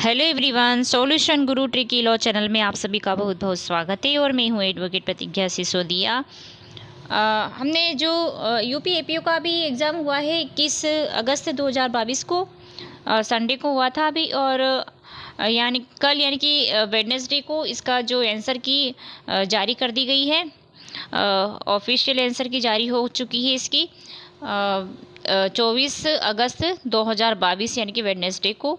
Hello everyone, solution गुरु tricky law channel में आप सभी का बहुत बहुत स्वागत है और मैं हूँ एडवोकेट प्रतिज्ञा सिसोदिया। हमने जो यूपी एपीओ का भी एग्ज़ाम हुआ है 21 अगस्त 2022 को, संडे को हुआ था अभी, और यानी कल यानी कि वेडनेसडे को इसका जो आंसर की जारी कर दी गई है। ऑफिशियल आंसर की जारी हो चुकी है इसकी 24 अगस्त 2022 यानी कि वेडनेसडे को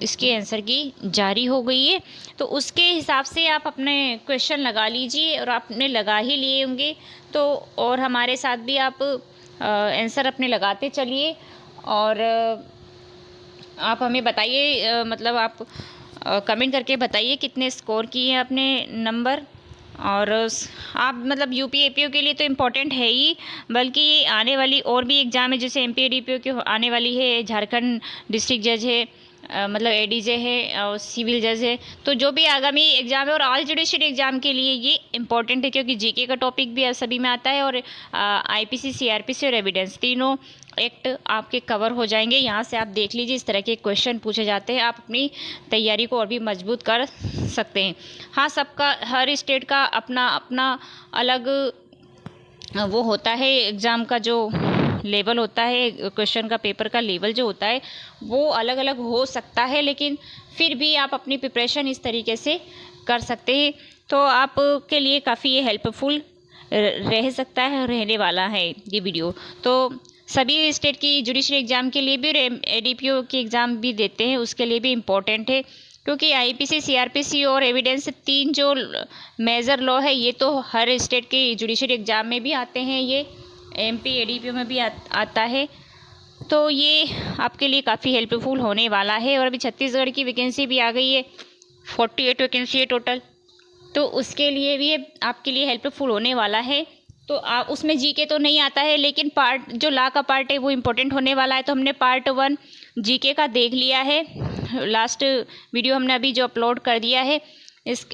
इसके आंसर की जारी हो गई है। तो उसके हिसाब से आप अपने क्वेश्चन लगा लीजिए, और आपने लगा ही लिए होंगे तो, और हमारे साथ भी आप आंसर अपने लगाते चलिए। और आप हमें बताइए, मतलब आप कमेंट करके बताइए कितने स्कोर किए आपने नंबर। और आप मतलब यूपी एपीओ के लिए तो इम्पोर्टेंट है ही, बल्कि ये आने वाली और भी एग्ज़ाम है, जैसे एमपी एडीपीओ की आने वाली है, झारखंड डिस्ट्रिक्ट जज है, मतलब एडीजे है और सिविल जज है। तो जो भी आगामी एग्ज़ाम है और ऑल जुडिशरी एग्ज़ाम के लिए ये इम्पोर्टेंट है, क्योंकि जीके का टॉपिक भी सभी में आता है, और आईपीसी, सीआरपीसी और एविडेंस तीनों एक्ट आपके कवर हो जाएंगे। यहाँ से आप देख लीजिए, इस तरह के क्वेश्चन पूछे जाते हैं, आप अपनी तैयारी को और भी मजबूत कर सकते हैं। हाँ, सबका, हर स्टेट का अपना अपना अलग वो होता है, एग्ज़ाम का जो लेवल होता है, क्वेश्चन का पेपर का लेवल जो होता है वो अलग अलग हो सकता है, लेकिन फिर भी आप अपनी प्रिपरेशन इस तरीके से कर सकते हैं। तो आपके लिए काफ़ी ये हेल्पफुल रह सकता है, रहने वाला है ये वीडियो। तो सभी स्टेट की जुडिशरी एग्ज़ाम के लिए भी और एडीपीओ की एग्ज़ाम भी देते हैं, उसके लिए भी इम्पोर्टेंट है, क्योंकि आईपीसी, सीआरपीसी और एविडेंस तीन जो मेजर लॉ है, ये तो हर स्टेट के जुडिशरी एग्ज़ाम में भी आते हैं, ये एमपी एडीपीओ में भी आता है। तो ये आपके लिए काफ़ी हेल्पफुल होने वाला है। और अभी छत्तीसगढ़ की वैकेंसी भी आ गई है, 48 वैकेंसी है टोटल, तो उसके लिए भी आपके लिए हेल्पफुल होने वाला है। तो आप उसमें जीके तो नहीं आता है, लेकिन पार्ट जो लॉ का पार्ट है वो इम्पोर्टेंट होने वाला है। तो हमने पार्ट 1 जीके का देख लिया है, लास्ट वीडियो हमने अभी जो अपलोड कर दिया है,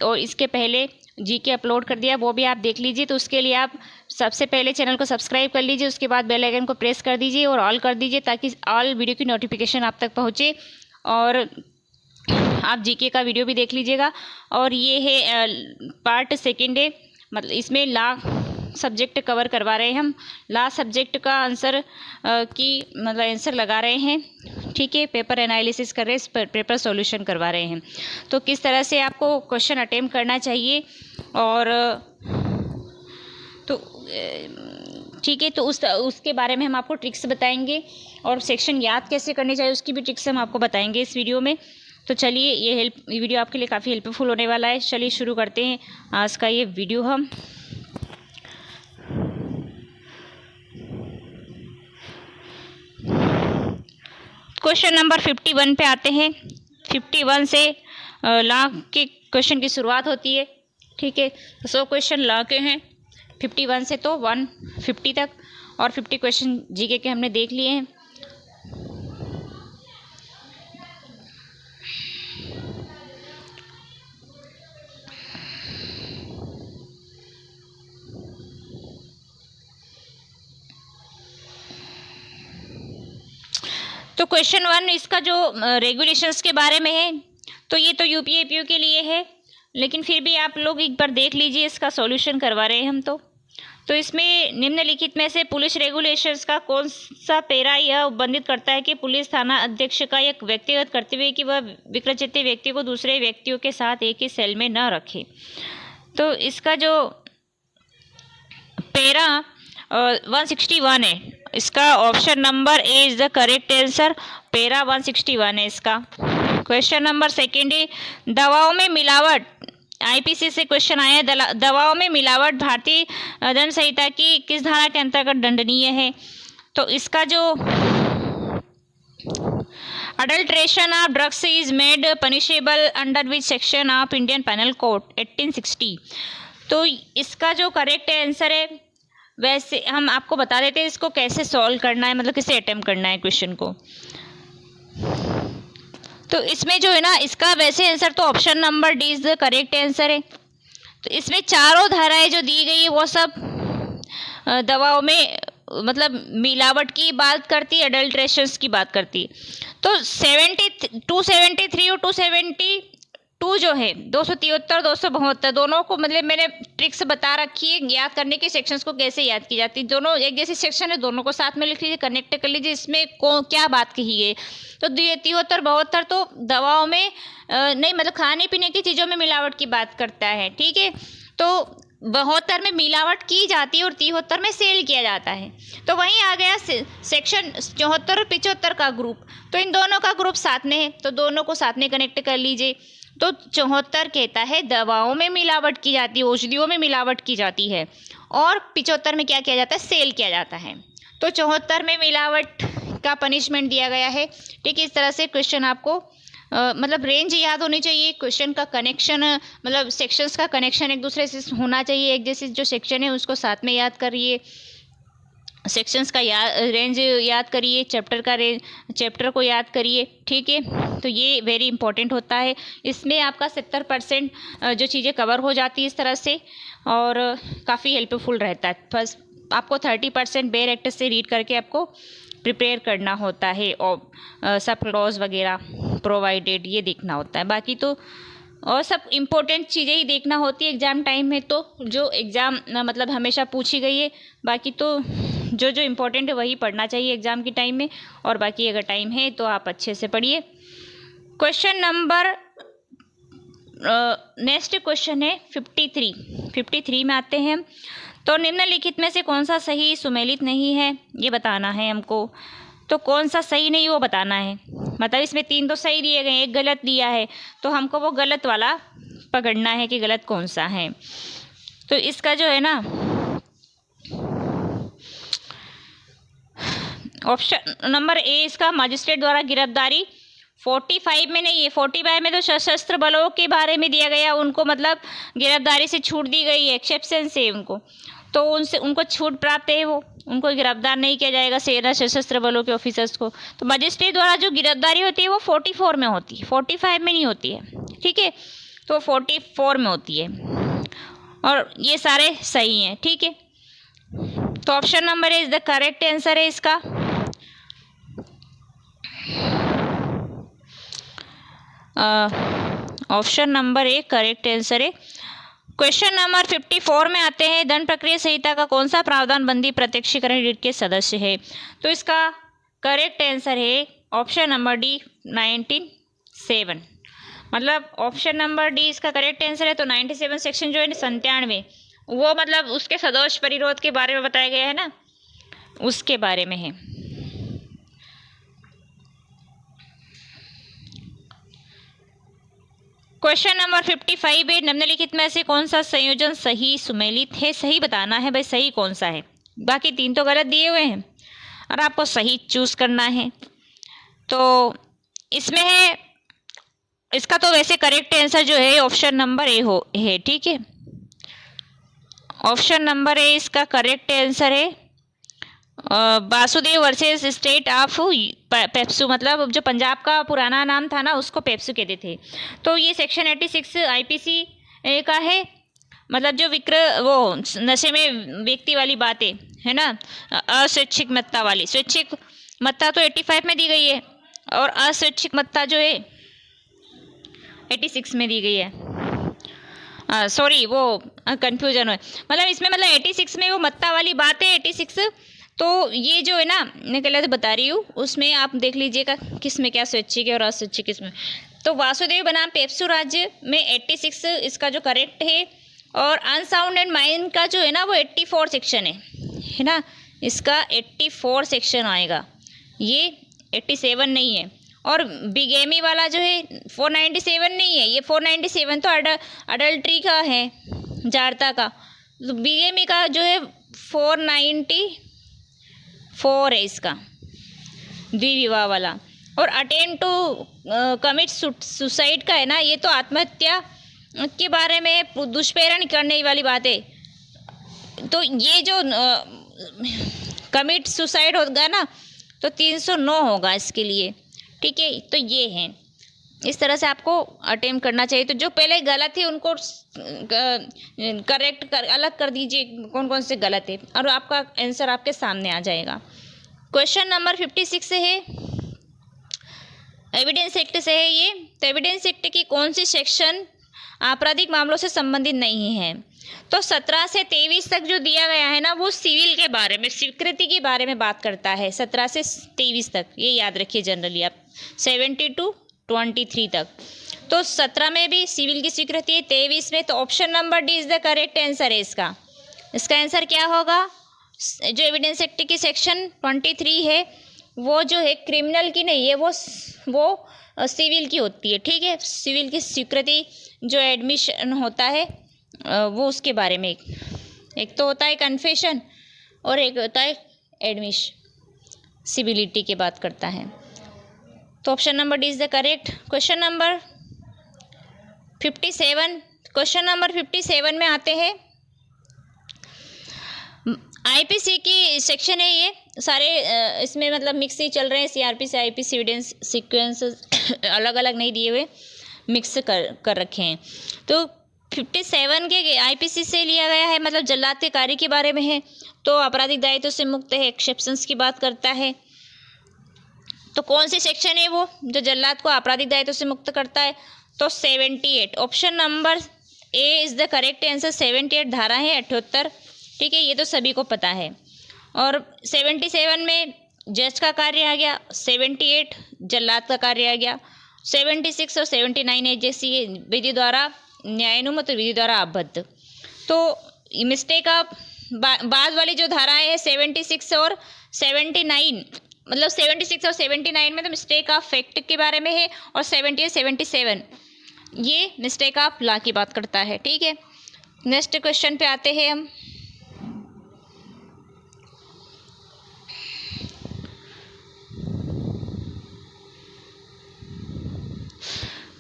और इसके पहले जीके अपलोड कर दिया, वो भी आप देख लीजिए। तो उसके लिए आप सबसे पहले चैनल को सब्सक्राइब कर लीजिए, उसके बाद बेल आइकन को प्रेस कर दीजिए और ऑल कर दीजिए, ताकि ऑल वीडियो की नोटिफिकेशन आप तक पहुँचे, और आप जीके का वीडियो भी देख लीजिएगा। और ये है पार्ट 2 है, मतलब इसमें लॉ सब्जेक्ट कवर करवा रहे हैं हम, लॉ सब्जेक्ट का आंसर की मतलब आंसर लगा रहे हैं, ठीक है, पेपर एनालिसिस कर रहे हैं, पेपर सॉल्यूशन करवा रहे हैं। तो किस तरह से आपको क्वेश्चन अटेम्प्ट करना चाहिए, और तो ठीक है, तो उसके बारे में हम आपको ट्रिक्स बताएंगे, और सेक्शन याद कैसे करने चाहिए उसकी भी ट्रिक्स हम आपको बताएंगे इस वीडियो में। तो चलिए, ये वीडियो आपके लिए काफ़ी हेल्पफुल होने वाला है। चलिए शुरू करते हैं आज का ये वीडियो हम। क्वेश्चन नंबर 51 पे आते हैं। 51 से लॉ के क्वेश्चन की शुरुआत होती है, ठीक है। तो 100 क्वेश्चन लॉ के हैं 51 से तो 150 तक, और 50 क्वेश्चन जीके के हमने देख लिए हैं। तो क्वेश्चन 1 इसका जो रेगुलेशंस के बारे में है, तो ये तो यूपी एपीओ के लिए है, लेकिन फिर भी आप लोग एक बार देख लीजिए, इसका सॉल्यूशन करवा रहे हैं हम। तो इसमें निम्नलिखित में से पुलिस रेगुलेशंस का कौन सा पैरा यह उपबंधित करता है कि पुलिस थाना अध्यक्ष का एक व्यक्तिगत कर्तव्य है कि वह विकृत व्यक्ति को दूसरे व्यक्तियों के साथ एक ही सेल में न रखे। तो इसका जो पैरा 161 है, इसका option number A is the correct answer, para 161 है इसका। क्वेश्चन नंबर 2 है, दवाओं में मिलावट, आईपीसी से क्वेश्चन आया है, दवाओं में मिलावट भारतीय दंड संहिता की किस धारा के अंतर्गत दंडनीय है। तो इसका जो adulteration of drugs is made punishable under which section of Indian penal code 1860। तो इसका जो करेक्ट आंसर है, वैसे हम आपको बता देते हैं इसको कैसे सॉल्व करना है, मतलब कैसे अटेम्प्ट करना है क्वेश्चन को। तो इसमें जो है ना, इसका वैसे आंसर तो option number D is the correct answer है। तो इसमें चारों धाराएं जो दी गई है वो सब दवाओं में मतलब मिलावट की बात करती है, अडल्ट्रेशंस की बात करती है। तो 273 और 272 जो है, 273 272 दोनों को मतलब मैंने ट्रिक्स बता रखी है याद करने के, सेक्शंस को कैसे याद की जाती है। दोनों एक जैसे सेक्शन है, दोनों को साथ में लिख लीजिए, कनेक्ट कर लीजिए, इसमें क्या बात कही है। तो 73 72 तो दवाओं में नहीं, मतलब खाने पीने की चीज़ों में मिलावट की बात करता है, ठीक है। तो 72 में मिलावट की जाती है और 73 में सेल किया जाता है। तो वहीं आ गया सेक्शन 74 और 75 का ग्रुप, तो इन दोनों का ग्रुप साथ में है, तो दोनों को साथ में कनेक्ट कर लीजिए। तो 74 कहता है दवाओं में मिलावट की जाती है, औषधियों में मिलावट की जाती है, और 75 में क्या किया जाता है, सेल किया जाता है। तो 74 में मिलावट का पनिशमेंट दिया गया है, ठीक है। इस तरह से क्वेश्चन आपको मतलब रेंज याद होनी चाहिए, क्वेश्चन का कनेक्शन मतलब सेक्शंस का कनेक्शन एक दूसरे से होना चाहिए, एक जैसे जो सेक्शन है उसको साथ में याद करिए, सेक्शंस का रेंज याद करिए, चैप्टर को याद करिए, ठीक है। तो ये वेरी इंपॉर्टेंट होता है, इसमें आपका 70% जो चीज़ें कवर हो जाती है इस तरह से, और काफ़ी हेल्पफुल रहता है। बस आपको 30% बेयर एक्ट से रीड करके आपको प्रिपेयर करना होता है, और सब क्लॉज वगैरह प्रोवाइडेड ये देखना होता है। बाकी तो और सब इम्पोर्टेंट चीज़ें ही देखना होती है एग्ज़ाम टाइम में, तो जो एग्ज़ाम मतलब हमेशा पूछी गई है, बाकी तो जो जो इम्पोर्टेंट है वही पढ़ना चाहिए एग्ज़ाम के टाइम में, और बाकी अगर टाइम है तो आप अच्छे से पढ़िए। क्वेश्चन नंबर नेक्स्ट क्वेश्चन है 53 में आते हैं। तो निम्नलिखित में से कौन सा सही सुमेलित नहीं है ये बताना है हमको। तो कौन सा सही नहीं वो बताना है, मतलब इसमें 3 तो सही दिए गए, एक गलत दिया है, तो हमको वो गलत वाला पकड़ना है कि गलत कौन सा है। तो इसका जो है ना ऑप्शन नंबर ए, इसका मजिस्ट्रेट द्वारा गिरफ्तारी 45 में नहीं है, 45 में तो सशस्त्र बलों के बारे में दिया गया, उनको मतलब गिरफ्तारी से छूट दी गई है, एक्सेप्शन से उनको, तो उनको छूट प्राप्त है, वो उनको गिरफ्तार नहीं किया जाएगा सेना सशस्त्र बलों के ऑफिसर्स को। तो मजिस्ट्रेट द्वारा जो गिरफ्तारी होती है वो 44 में होती है, 45 में नहीं होती है, ठीक है। तो 44 में होती है, और ये सारे सही हैं, ठीक है। तो option number is the correct answer है इसका। Option number A correct answer है। क्वेश्चन नंबर 54 में आते हैं, दंड प्रक्रिया संहिता का कौन सा प्रावधान बंदी प्रत्यक्षीकरण यूनिट के सदस्य है। तो इसका करेक्ट आंसर है ऑप्शन नंबर डी 97, मतलब ऑप्शन नंबर डी इसका करेक्ट आंसर है। तो 97 सेक्शन जो है 97, वो मतलब उसके सदोष परिरोध के बारे में बताया गया है ना, उसके बारे में है। क्वेश्चन नंबर 55 है, निम्नलिखित में से कौन सा संयोजन सही सुमेलित है, सही बताना है भाई, सही कौन सा है। बाकी 3 तो गलत दिए हुए हैं और आपको सही चूज करना है। तो इसमें है, इसका तो वैसे करेक्ट आंसर जो है ऑप्शन नंबर ए है, ठीक है। ऑप्शन नंबर ए इसका करेक्ट आंसर है। Vasudev versus state of PEPSU, मतलब जो पंजाब का पुराना नाम था ना उसको पेप्सू कहते थे। तो ये सेक्शन 86 आईपीसी का है, मतलब जो वो नशे में व्यक्ति वाली बातें है ना, अस्वैच्छिक मत्ता वाली, स्वैच्छिक मत्ता तो 85 में दी गई है, और अस्वैच्छिक मत्ता जो है 86 में दी गई है। सॉरी वो कंफ्यूजन है, मतलब इसमें मतलब 86 में वो मत्ता वाली बात है 86। तो ये जो है ना मैं गलत बता रही हूँ, उसमें आप देख लीजिएगा किस में क्या स्वैच्छिक है और अस्वैच्छिक किस में। तो वासुदेव बनाम पेप्सू राज्य में 86 इसका जो करेक्ट है, और अनसाउंड एंड माइंड का जो है ना वो 84 सेक्शन है ना, इसका 84 सेक्शन आएगा, ये 87 नहीं है। और बिगेमी वाला जो है 497 नहीं है, ये 497 तो अडल्ट्री का है, जारता का। तो बिगेमी का जो है 494 है इसका, द्विविवाह वाला। और अटेम्प्ट टू कमिट सुसाइड का है ना, ये तो आत्महत्या के बारे में दुष्प्रेरण करने वाली बात है। तो ये जो कमिट सुसाइड होगा ना तो 309 होगा इसके लिए, ठीक है। तो ये है, इस तरह से आपको अटेम्प्ट करना चाहिए। तो जो पहले गलत है उनको करेक्ट अलग कर दीजिए कौन कौन से गलत है, और आपका आंसर आपके सामने आ जाएगा। क्वेश्चन नंबर 56 है, एविडेंस एक्ट से है ये। तो एविडेंस एक्ट की कौन सी सेक्शन आपराधिक मामलों से संबंधित नहीं है? तो 17 से 23 तक जो दिया गया है ना, वो सिविल के बारे में, स्वीकृति के बारे में बात करता है। 17 से 23 तक, ये याद रखिए जनरली आप। 70 to 23 तक। तो 17 में भी सिविल की स्वीकृति है, 23 में। तो option number D is the correct answer है इसका। इसका आंसर क्या होगा? जो एविडेंस एक्ट की सेक्शन 23 है, वो जो है क्रिमिनल की नहीं है, वो सिविल की होती है। ठीक है, सिविल की स्वीकृति जो एडमिशन होता है वो उसके बारे में, एक तो होता है कन्फेशन और एक होता है एडमिशन, सिविलिटी की बात करता है। तो option number D is the correct. Question number 57। Question number 57 में आते हैं। आईपीसी की सेक्शन है ये सारे, इसमें मतलब मिक्स ही चल रहे हैं। सीआरपीसी, आईपीसी, एविडेंस सीक्वेंस अलग अलग नहीं दिए हुए, मिक्स कर रखे हैं। तो 57 के आईपीसी से लिया गया है, मतलब जल्लाद के कार्य के बारे में है। तो आपराधिक दायित्व से मुक्त है, एक्सेप्शंस की बात करता है। तो कौन सी सेक्शन है वो जो जल्लाद को आपराधिक दायित्व से मुक्त करता है? तो 78। Option number A is the correct answer. 78 धारा है 78। ठीक है, ये तो सभी को पता है। और 77 में जज का कार्य आ गया, 78 जल्लाद का कार्य आ गया, 76 और 79 है जैसी विधि द्वारा न्यायानुमत विधि द्वारा आबद्ध। तो मिस्टेक ऑफ बाद वाली जो धाराएं है 76 और 79, मतलब 76 और 79 में तो मिस्टेक ऑफ फैक्ट के बारे में है, और 70 और 77 ये मिस्टेक ऑफ लॉ की बात करता है। ठीक है, नेक्स्ट क्वेश्चन पे आते हैं हम।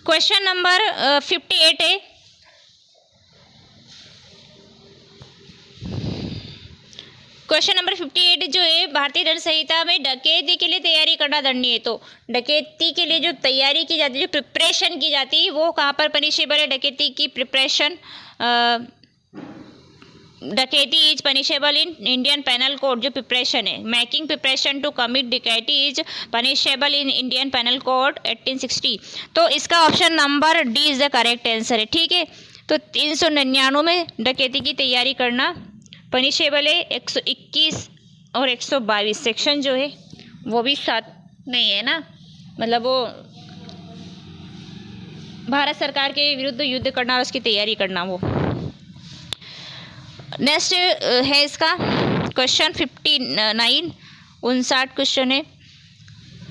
क्वेश्चन नंबर 58 है। क्वेश्चन नंबर 58 जो है, भारतीय दंड संहिता में डकैती के लिए तैयारी करना दंडनीय है। तो डकैती के लिए जो तैयारी की जाती है, जो प्रिपरेशन की जाती है, वो कहाँ पर पनिशेबल है? डकैती की preparation, dacoity is punishable in Indian penal code. जो प्रिपरेशन है, making preparation to commit dacoity is punishable in Indian penal code 1860। तो इसका option number D is the correct answer है। ठीक है, तो 399 में डकैती की तैयारी करना पनिशेबल है। 121 और 122 सेक्शन जो है वो भी साथ नहीं है ना, मतलब वो भारत सरकार के विरुद्ध युद्ध करना और उसकी तैयारी करना। वो नेक्स्ट है इसका क्वेश्चन 59, 59 क्वेश्चन है।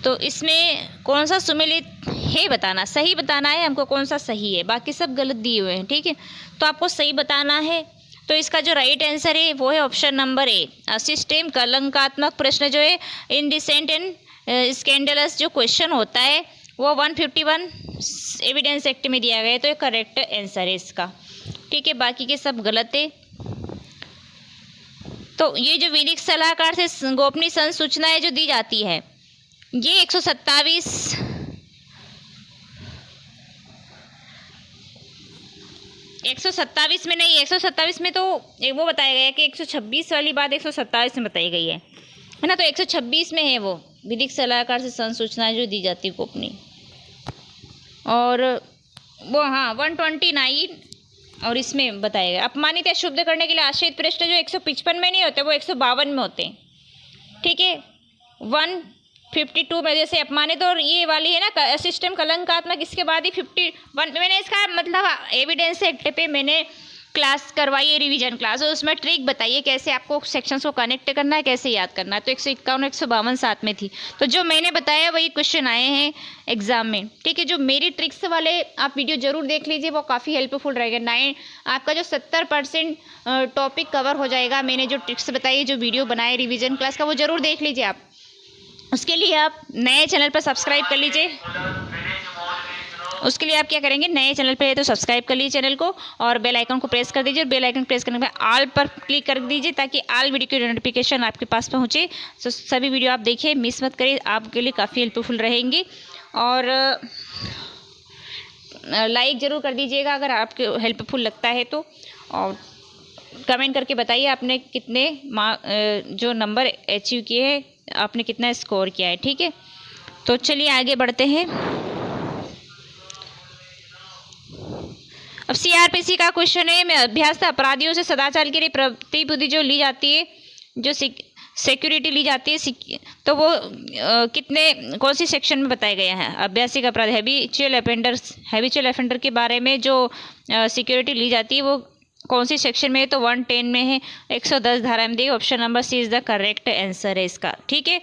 तो इसमें कौन सा सुमेलित है बताना, सही बताना है हमको, कौन सा सही है, बाकी सब गलत दिए हुए हैं। ठीक है, तो आपको सही बताना है। तो इसका जो राइट आंसर है वो है ऑप्शन नंबर ए। सिस्टम कलंकात्मक प्रश्न जो है, इनडिसेंट एंड स्कैंडलस जो क्वेश्चन होता है वो 151 एविडेंस एक्ट में दिया गया है। तो ये करेक्ट आंसर है इसका। ठीक है, बाकी के सब गलत है। तो ये जो विधिक सलाहकार से गोपनीय संसूचनाएं जो दी जाती है, ये 127 127 में नहीं, 127 में तो वो बताया गया है कि 126 वाली बात 127 में बताई गई है ना। तो 126 में है वो विधिक सलाहकार से संसूचनाएं जो दी जाती है गोपनीय। और वो हाँ 129 और इसमें बताया गया अपमानित या शुद्ध करने के लिए आश्रित प्रश्न जो 155 में नहीं होते, वो 152 में होते हैं। ठीक है, 152 में जैसे अपमानित और ये वाली है ना सिस्टम कलंकात्मक, इसके बाद ही 51 मैंने इसका मतलब एविडेंस एक्ट पे मैंने क्लास करवाई है, रिवीजन क्लास, और उसमें ट्रिक बताइए कैसे आपको सेक्शंस को कनेक्ट करना है, कैसे याद करना है। तो 151 152 साथ में थी। तो जो मैंने बताया वही क्वेश्चन आए हैं एग्जाम में। ठीक है, जो मेरी ट्रिक्स वाले आप वीडियो जरूर देख लीजिए, वो काफ़ी हेल्पफुल रहेगा। आपका जो 70% टॉपिक कवर हो जाएगा। मैंने जो ट्रिक्स बताई, जो वीडियो बनाए रिवीजन क्लास का, वो जरूर देख लीजिए आप। उसके लिए आप नए चैनल पर सब्सक्राइब कर लीजिए। उसके लिए आप क्या करेंगे, नए चैनल पे है तो सब्सक्राइब कर लीजिए चैनल को, और बेल आइकन को प्रेस कर दीजिए। और बेल आइकन प्रेस करने के बाद ऑल पर क्लिक कर दीजिए, ताकि ऑल वीडियो की नोटिफिकेशन आपके पास पहुँचे। तो सभी वीडियो आप देखिए, मिस मत करिए, आपके लिए काफ़ी हेल्पफुल रहेंगी। और लाइक ज़रूर कर दीजिएगा अगर आपको हेल्पफुल लगता है तो। और कमेंट करके बताइए आपने कितने जो नंबर अचीव किए हैं, आपने कितना स्कोर किया है। ठीक है, तो चलिए आगे बढ़ते हैं। अब सीआरपीसी का क्वेश्चन है, अभ्यास अपराधियों से सदाचार के लिए प्रतिभूति जो ली जाती है, जो सिक्योरिटी ली जाती है, तो वो कौन सी सेक्शन में बताया गया है? अभ्यासिक अपराध हैबिचुअल ऑफेंडर के बारे में जो सिक्योरिटी ली जाती है वो कौन सी सेक्शन में है? तो 110 में है, 110 धारा में दी। Option number C is the correct answer है इसका, ठीक है।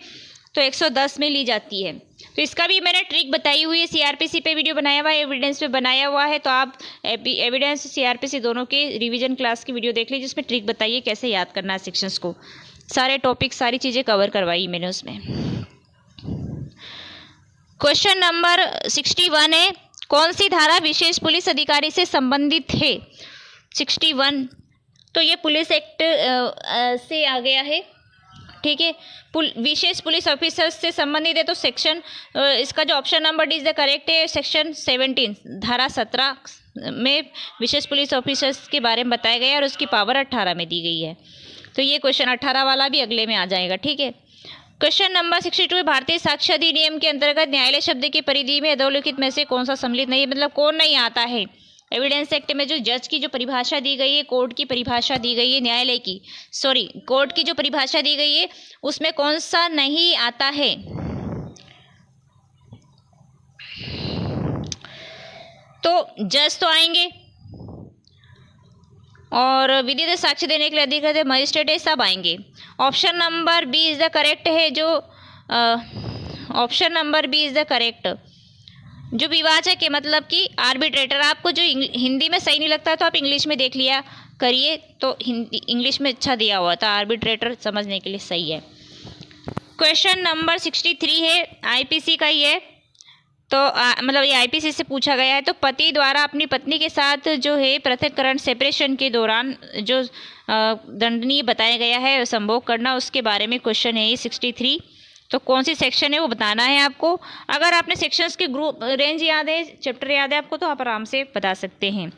तो 110 में ली जाती है। तो इसका भी मैंने ट्रिक बताई हुई है, सीआरपीसी पे वीडियो बनाया हुआ है, एविडेंस पे बनाया हुआ है, तो आप एविडेंस सीआरपीसी दोनों के रिवीजन क्लास की वीडियो देख लीजिए, जिसमें ट्रिक बताइए कैसे याद करना है सेक्शंस को। सारे टॉपिक सारी चीज़ें कवर करवाई मैंने उसमें। क्वेश्चन नंबर 61 है, कौन सी धारा विशेष पुलिस अधिकारी से संबंधित है? 61, तो ये पुलिस एक्ट से आ गया है, ठीक है। विशेष पुलिस ऑफिसर्स से संबंधित है, तो सेक्शन इसका जो option number D is the correct है, सेक्शन 17 धारा 17 में विशेष पुलिस ऑफिसर्स के बारे में बताया गया है और उसकी पावर 18 में दी गई है। तो ये क्वेश्चन 18 वाला भी अगले में आ जाएगा, ठीक है। क्वेश्चन नंबर 62, भारतीय साक्ष्य अधिनियम के अंतर्गत न्यायालय शब्द की परिधि में अधोलिखित में से कौन सा सम्मिलित नहीं है? मतलब कौन नहीं आता है? एविडेंस एक्ट में जो जज की जो परिभाषा दी गई है, कोर्ट की परिभाषा दी गई है, न्यायालय की कोर्ट की जो परिभाषा दी गई है, उसमें कौन सा नहीं आता है? तो जज तो आएंगे, और विधिक साक्ष्य देने के लिए अधिकृत मजिस्ट्रेट है, सब आएंगे। Option number B is the correct है, जो option number B is the correct. जो विवाचक है मतलब कि आर्बिट्रेटर, आपको जो हिंदी में सही नहीं लगता तो आप इंग्लिश में देख लिया करिए, तो हिंदी इंग्लिश में अच्छा दिया हुआ था, आर्बिट्रेटर समझने के लिए सही है। क्वेश्चन नंबर 63 है, आईपीसी का ही है, तो मतलब ये आईपीसी से पूछा गया है। तो पति द्वारा अपनी पत्नी के साथ जो है पृथक्करण सेपरेशन के दौरान जो दंडनीय बताया गया है संभोग करना, उसके बारे में क्वेश्चन है ये 63। तो कौन सी सेक्शन है वो बताना है आपको। अगर आपने सेक्शंस के ग्रुप रेंज याद है, चैप्टर याद है आपको, तो आप आराम से बता सकते हैं।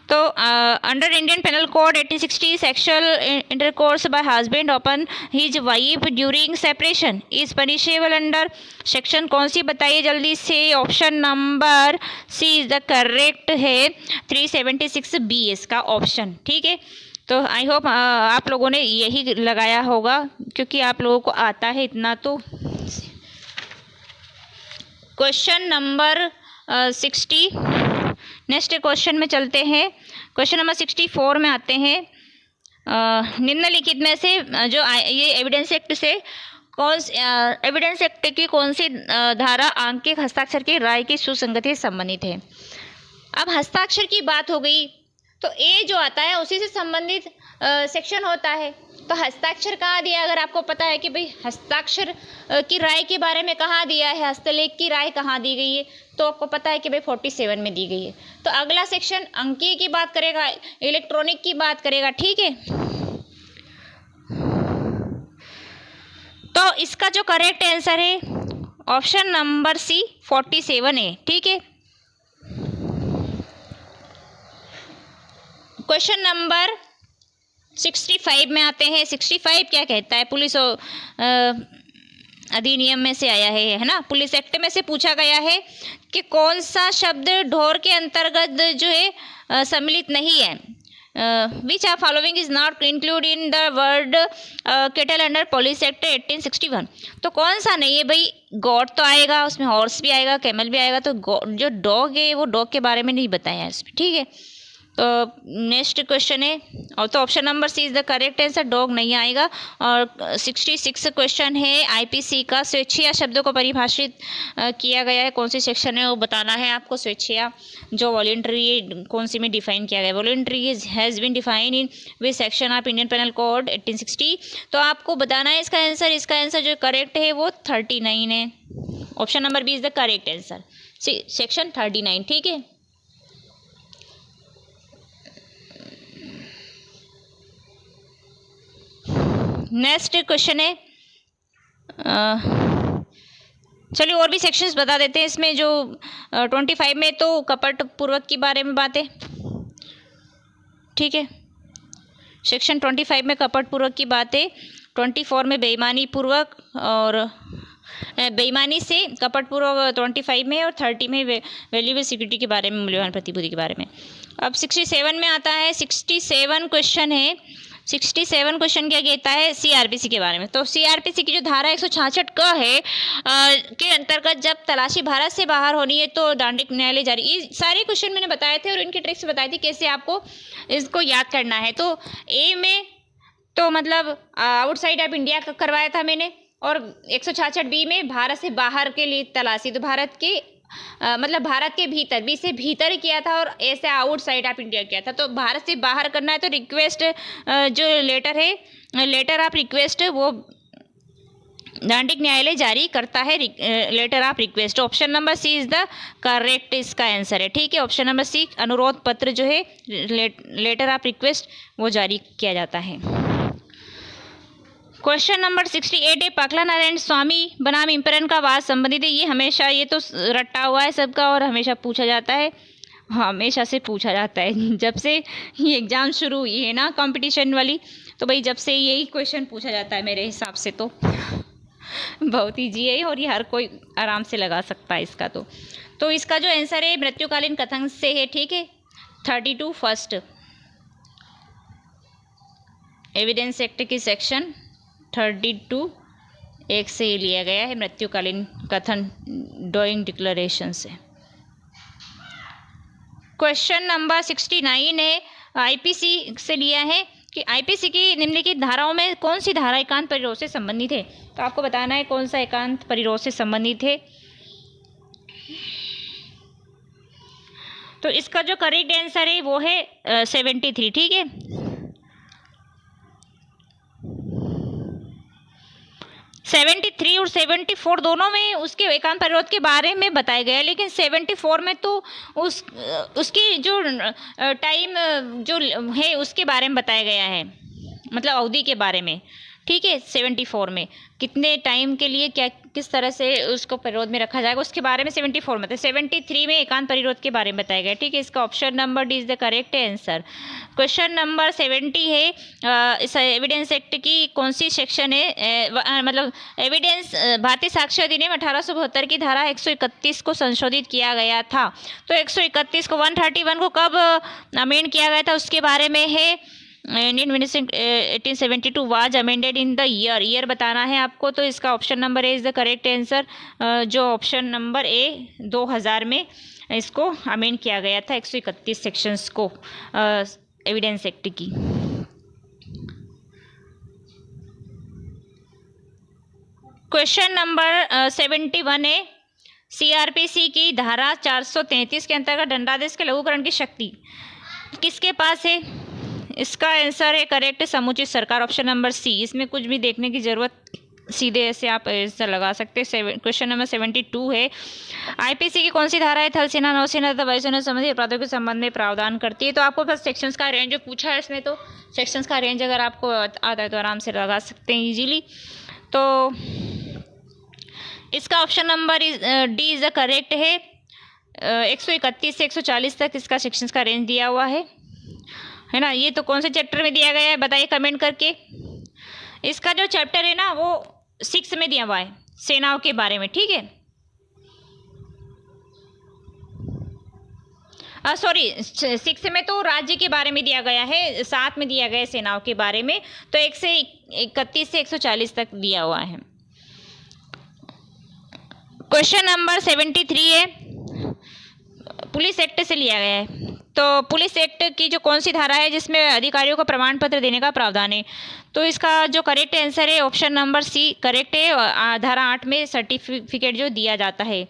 तो under Indian penal code 1860 sexual intercourse by husband upon his wife during separation is punishable under section कौन सी बताइए जल्दी से? Option number C is the correct है, 376 बी इसका ऑप्शन, ठीक है। तो आई होप आप लोगों ने यही लगाया होगा, क्योंकि आप लोगों को आता है इतना। तो क्वेश्चन नंबर 60, नेक्स्ट क्वेश्चन में चलते हैं। क्वेश्चन नंबर 64 में आते हैं। निम्नलिखित में से जो ये एविडेंस एक्ट से एविडेंस एक्ट की कौन सी धारा आंकिक हस्ताक्षर की राय की सुसंगति से संबंधित है? अब हस्ताक्षर की बात हो गई, तो ए जो आता है उसी से संबंधित सेक्शन होता है। तो हस्ताक्षर कहाँ दिया, अगर आपको पता है कि भाई हस्ताक्षर की राय के बारे में कहाँ दिया है, हस्तलेख की राय कहाँ दी गई है, तो आपको पता है कि भाई 47 में दी गई है। तो अगला सेक्शन अंकीय की बात करेगा, इलेक्ट्रॉनिक की बात करेगा, ठीक है। तो इसका जो करेक्ट आंसर है ऑप्शन नंबर सी 47 है, ठीक है। क्वेश्चन नंबर 65 में आते हैं। 65 क्या कहता है? पुलिस अधिनियम में से आया है ना, पुलिस एक्ट में से पूछा गया है कि कौन सा शब्द ढोर के अंतर्गत जो है सम्मिलित नहीं है। Which are following is not include in the word cattle under police act 1861। तो कौन सा नहीं है भाई? गॉड तो आएगा, उसमें हॉर्स भी आएगा, कैमल भी आएगा, तो जो डॉग है वो डॉग के बारे में नहीं बताया है इसमें, ठीक है। तो नेक्स्ट क्वेश्चन है, और तो option number C is the correct answer, dog नहीं आएगा। और 66 क्वेश्चन है आईपीसी का, स्वेच्छा शब्दों को परिभाषित किया गया है, कौन सी सेक्शन है वो बताना है आपको। स्वेच्छा जो वॉलंटरी कौन सी में डिफाइन किया गया, voluntary has been define in which section of Indian penal code 1860। तो आपको बताना है इसका आंसर। इसका आंसर जो करेक्ट है वो 39 है, option number B is the correct answer, section 39, ठीक है। नेक्स्ट क्वेश्चन है, चलिए और भी सेक्शंस बता देते हैं इसमें। जो 25 में तो कपट पूर्वक के बारे में बात है, ठीक है। सेक्शन 25 में कपट पूर्वक की बात है, 24 में बेईमानी पूर्वक, और बेईमानी से कपटपूर्वक 25 में, और 30 में वैल्यूएबल सिक्योरिटी के बारे में, मूल्यवान प्रतिभूति के बारे में। अब 67 में आता है। 67 क्वेश्चन है। 67 क्वेश्चन क्या कहता है? सीआरपीसी के बारे में। तो सीआरपीसी की जो धारा 166 क है के अंतर्गत जब तलाशी भारत से बाहर होनी है तो दंडिक न्यायालय जारी। ये सारे क्वेश्चन मैंने बताए थे और इनकी ट्रिक्स बताई थी कैसे आपको इसको याद करना है। तो ए में तो मतलब आउटसाइड ऑफ इंडिया का करवाया था मैंने, और 166 बी में भारत से बाहर के लिए तलाशी, तो भारत के मतलब भारत के भीतर, बी से भीतर किया था, और ऐसे आउटसाइड ऑफ इंडिया किया था। तो भारत से बाहर करना है तो रिक्वेस्ट जो लेटर है, लेटर ऑफ रिक्वेस्ट, वो दंडिक न्यायालय जारी करता है, letter of request. Option number C is the correct इसका आंसर है। ठीक है, ऑप्शन नंबर सी, अनुरोध पत्र जो है, लेटर ऑफ रिक्वेस्ट, वो जारी किया जाता है। क्वेश्चन नंबर 68 है। पाकला नारायण स्वामी बनाम इम्परन का वाद संबंधित है। ये हमेशा, ये तो रट्टा हुआ है सबका और हमेशा पूछा जाता है, हमेशा से पूछा जाता है जब से ये एग्ज़ाम शुरू हुई है ना कंपटीशन वाली, तो भाई जब से यही क्वेश्चन पूछा जाता है मेरे हिसाब से। तो बहुत ईजी है और ये हर कोई आराम से लगा सकता है इसका। तो इसका जो आंसर है मृत्युकालीन कथन से है। ठीक है, 32 फर्स्ट एविडेंस एक्ट की सेक्शन 32 एक से लिया गया है, मृत्युकालीन कथन डूइंग डिक्लेरेशन से। क्वेश्चन नंबर 69 है, आईपीसी से लिया है कि आईपीसी की निम्नलिखित धाराओं में कौन सी धारा एकांत परिरोध से संबंधित है। तो आपको बताना है कौन सा एकांत परिरोध से संबंधित है। तो इसका जो करेक्ट आंसर है वो है 73। ठीक है, 73 और 74 दोनों में उसके एकांत परिरोध के बारे में बताया गया है, लेकिन 74 में तो उसकी जो टाइम जो है उसके बारे में बताया गया है, मतलब अवधि के बारे में। ठीक है, 74 में कितने टाइम के लिए क्या किस तरह से उसको परिरोध में रखा जाएगा उसके बारे में 74 में। तो 73 में एकांत परिरोध के बारे में बताया गया। ठीक है, इसका option number D is the correct answer. Question number 70 है, इस एविडेंस एक्ट की कौन सी सेक्शन है, मतलब एविडेंस भारतीय साक्ष्य अधिनियम 1872 की धारा 131 को संशोधित किया गया था। तो 131 को 131 को कब अमेंड किया गया था उसके बारे में है। Indian 1872 was amended in the year बताना है आपको। तो इसका option number A is the correct answer. जो ऑप्शन नंबर ए 2000 में इसको अमेंड किया गया था 131 सेक्शंस को एविडेंस एक्ट की। क्वेश्चन नंबर 71 है, सीआरपीसी की धारा 433 के अंतर्गत दंडादेश के लघुकरण की शक्ति किसके पास है। इसका आंसर है करेक्ट समुचित सरकार, ऑप्शन नंबर सी। इसमें कुछ भी देखने की जरूरत, सीधे ऐसे आप ऐसा लगा सकते हैं। क्वेश्चन नंबर 72 है, आईपीसी की कौन सी धारा है थल सेना नौसेना तथा वायुसेना संबंधी अपराधों के संबंध में प्रावधान करती है। तो आपको बस सेक्शंस का रेंज जो पूछा है इसमें, तो सेक्शंस का रेंज अगर आपको आता है तो आराम से लगा सकते हैं इजीली। तो इसका option number D is the correct है। 131 से 140 तक इसका सेक्शंस का रेंज दिया हुआ है ना। ये तो कौन से चैप्टर में दिया गया है बताइए कमेंट करके। इसका जो चैप्टर है ना वो 6 में दिया हुआ है, सेनाओं के बारे में। ठीक है, सॉरी 6 में तो राज्य के बारे में दिया गया है, 7 में दिया गया है सेनाओं के बारे में। तो 131 से 140 तक दिया हुआ है। क्वेश्चन नंबर 73 है, पुलिस एक्ट से लिया गया है। तो पुलिस एक्ट की जो कौन सी धारा है जिसमें अधिकारियों को प्रमाण पत्र देने का प्रावधान है। तो इसका जो करेक्ट आंसर है ऑप्शन नंबर सी करेक्ट है। धारा 8 में सर्टिफिकेट जो दिया जाता है।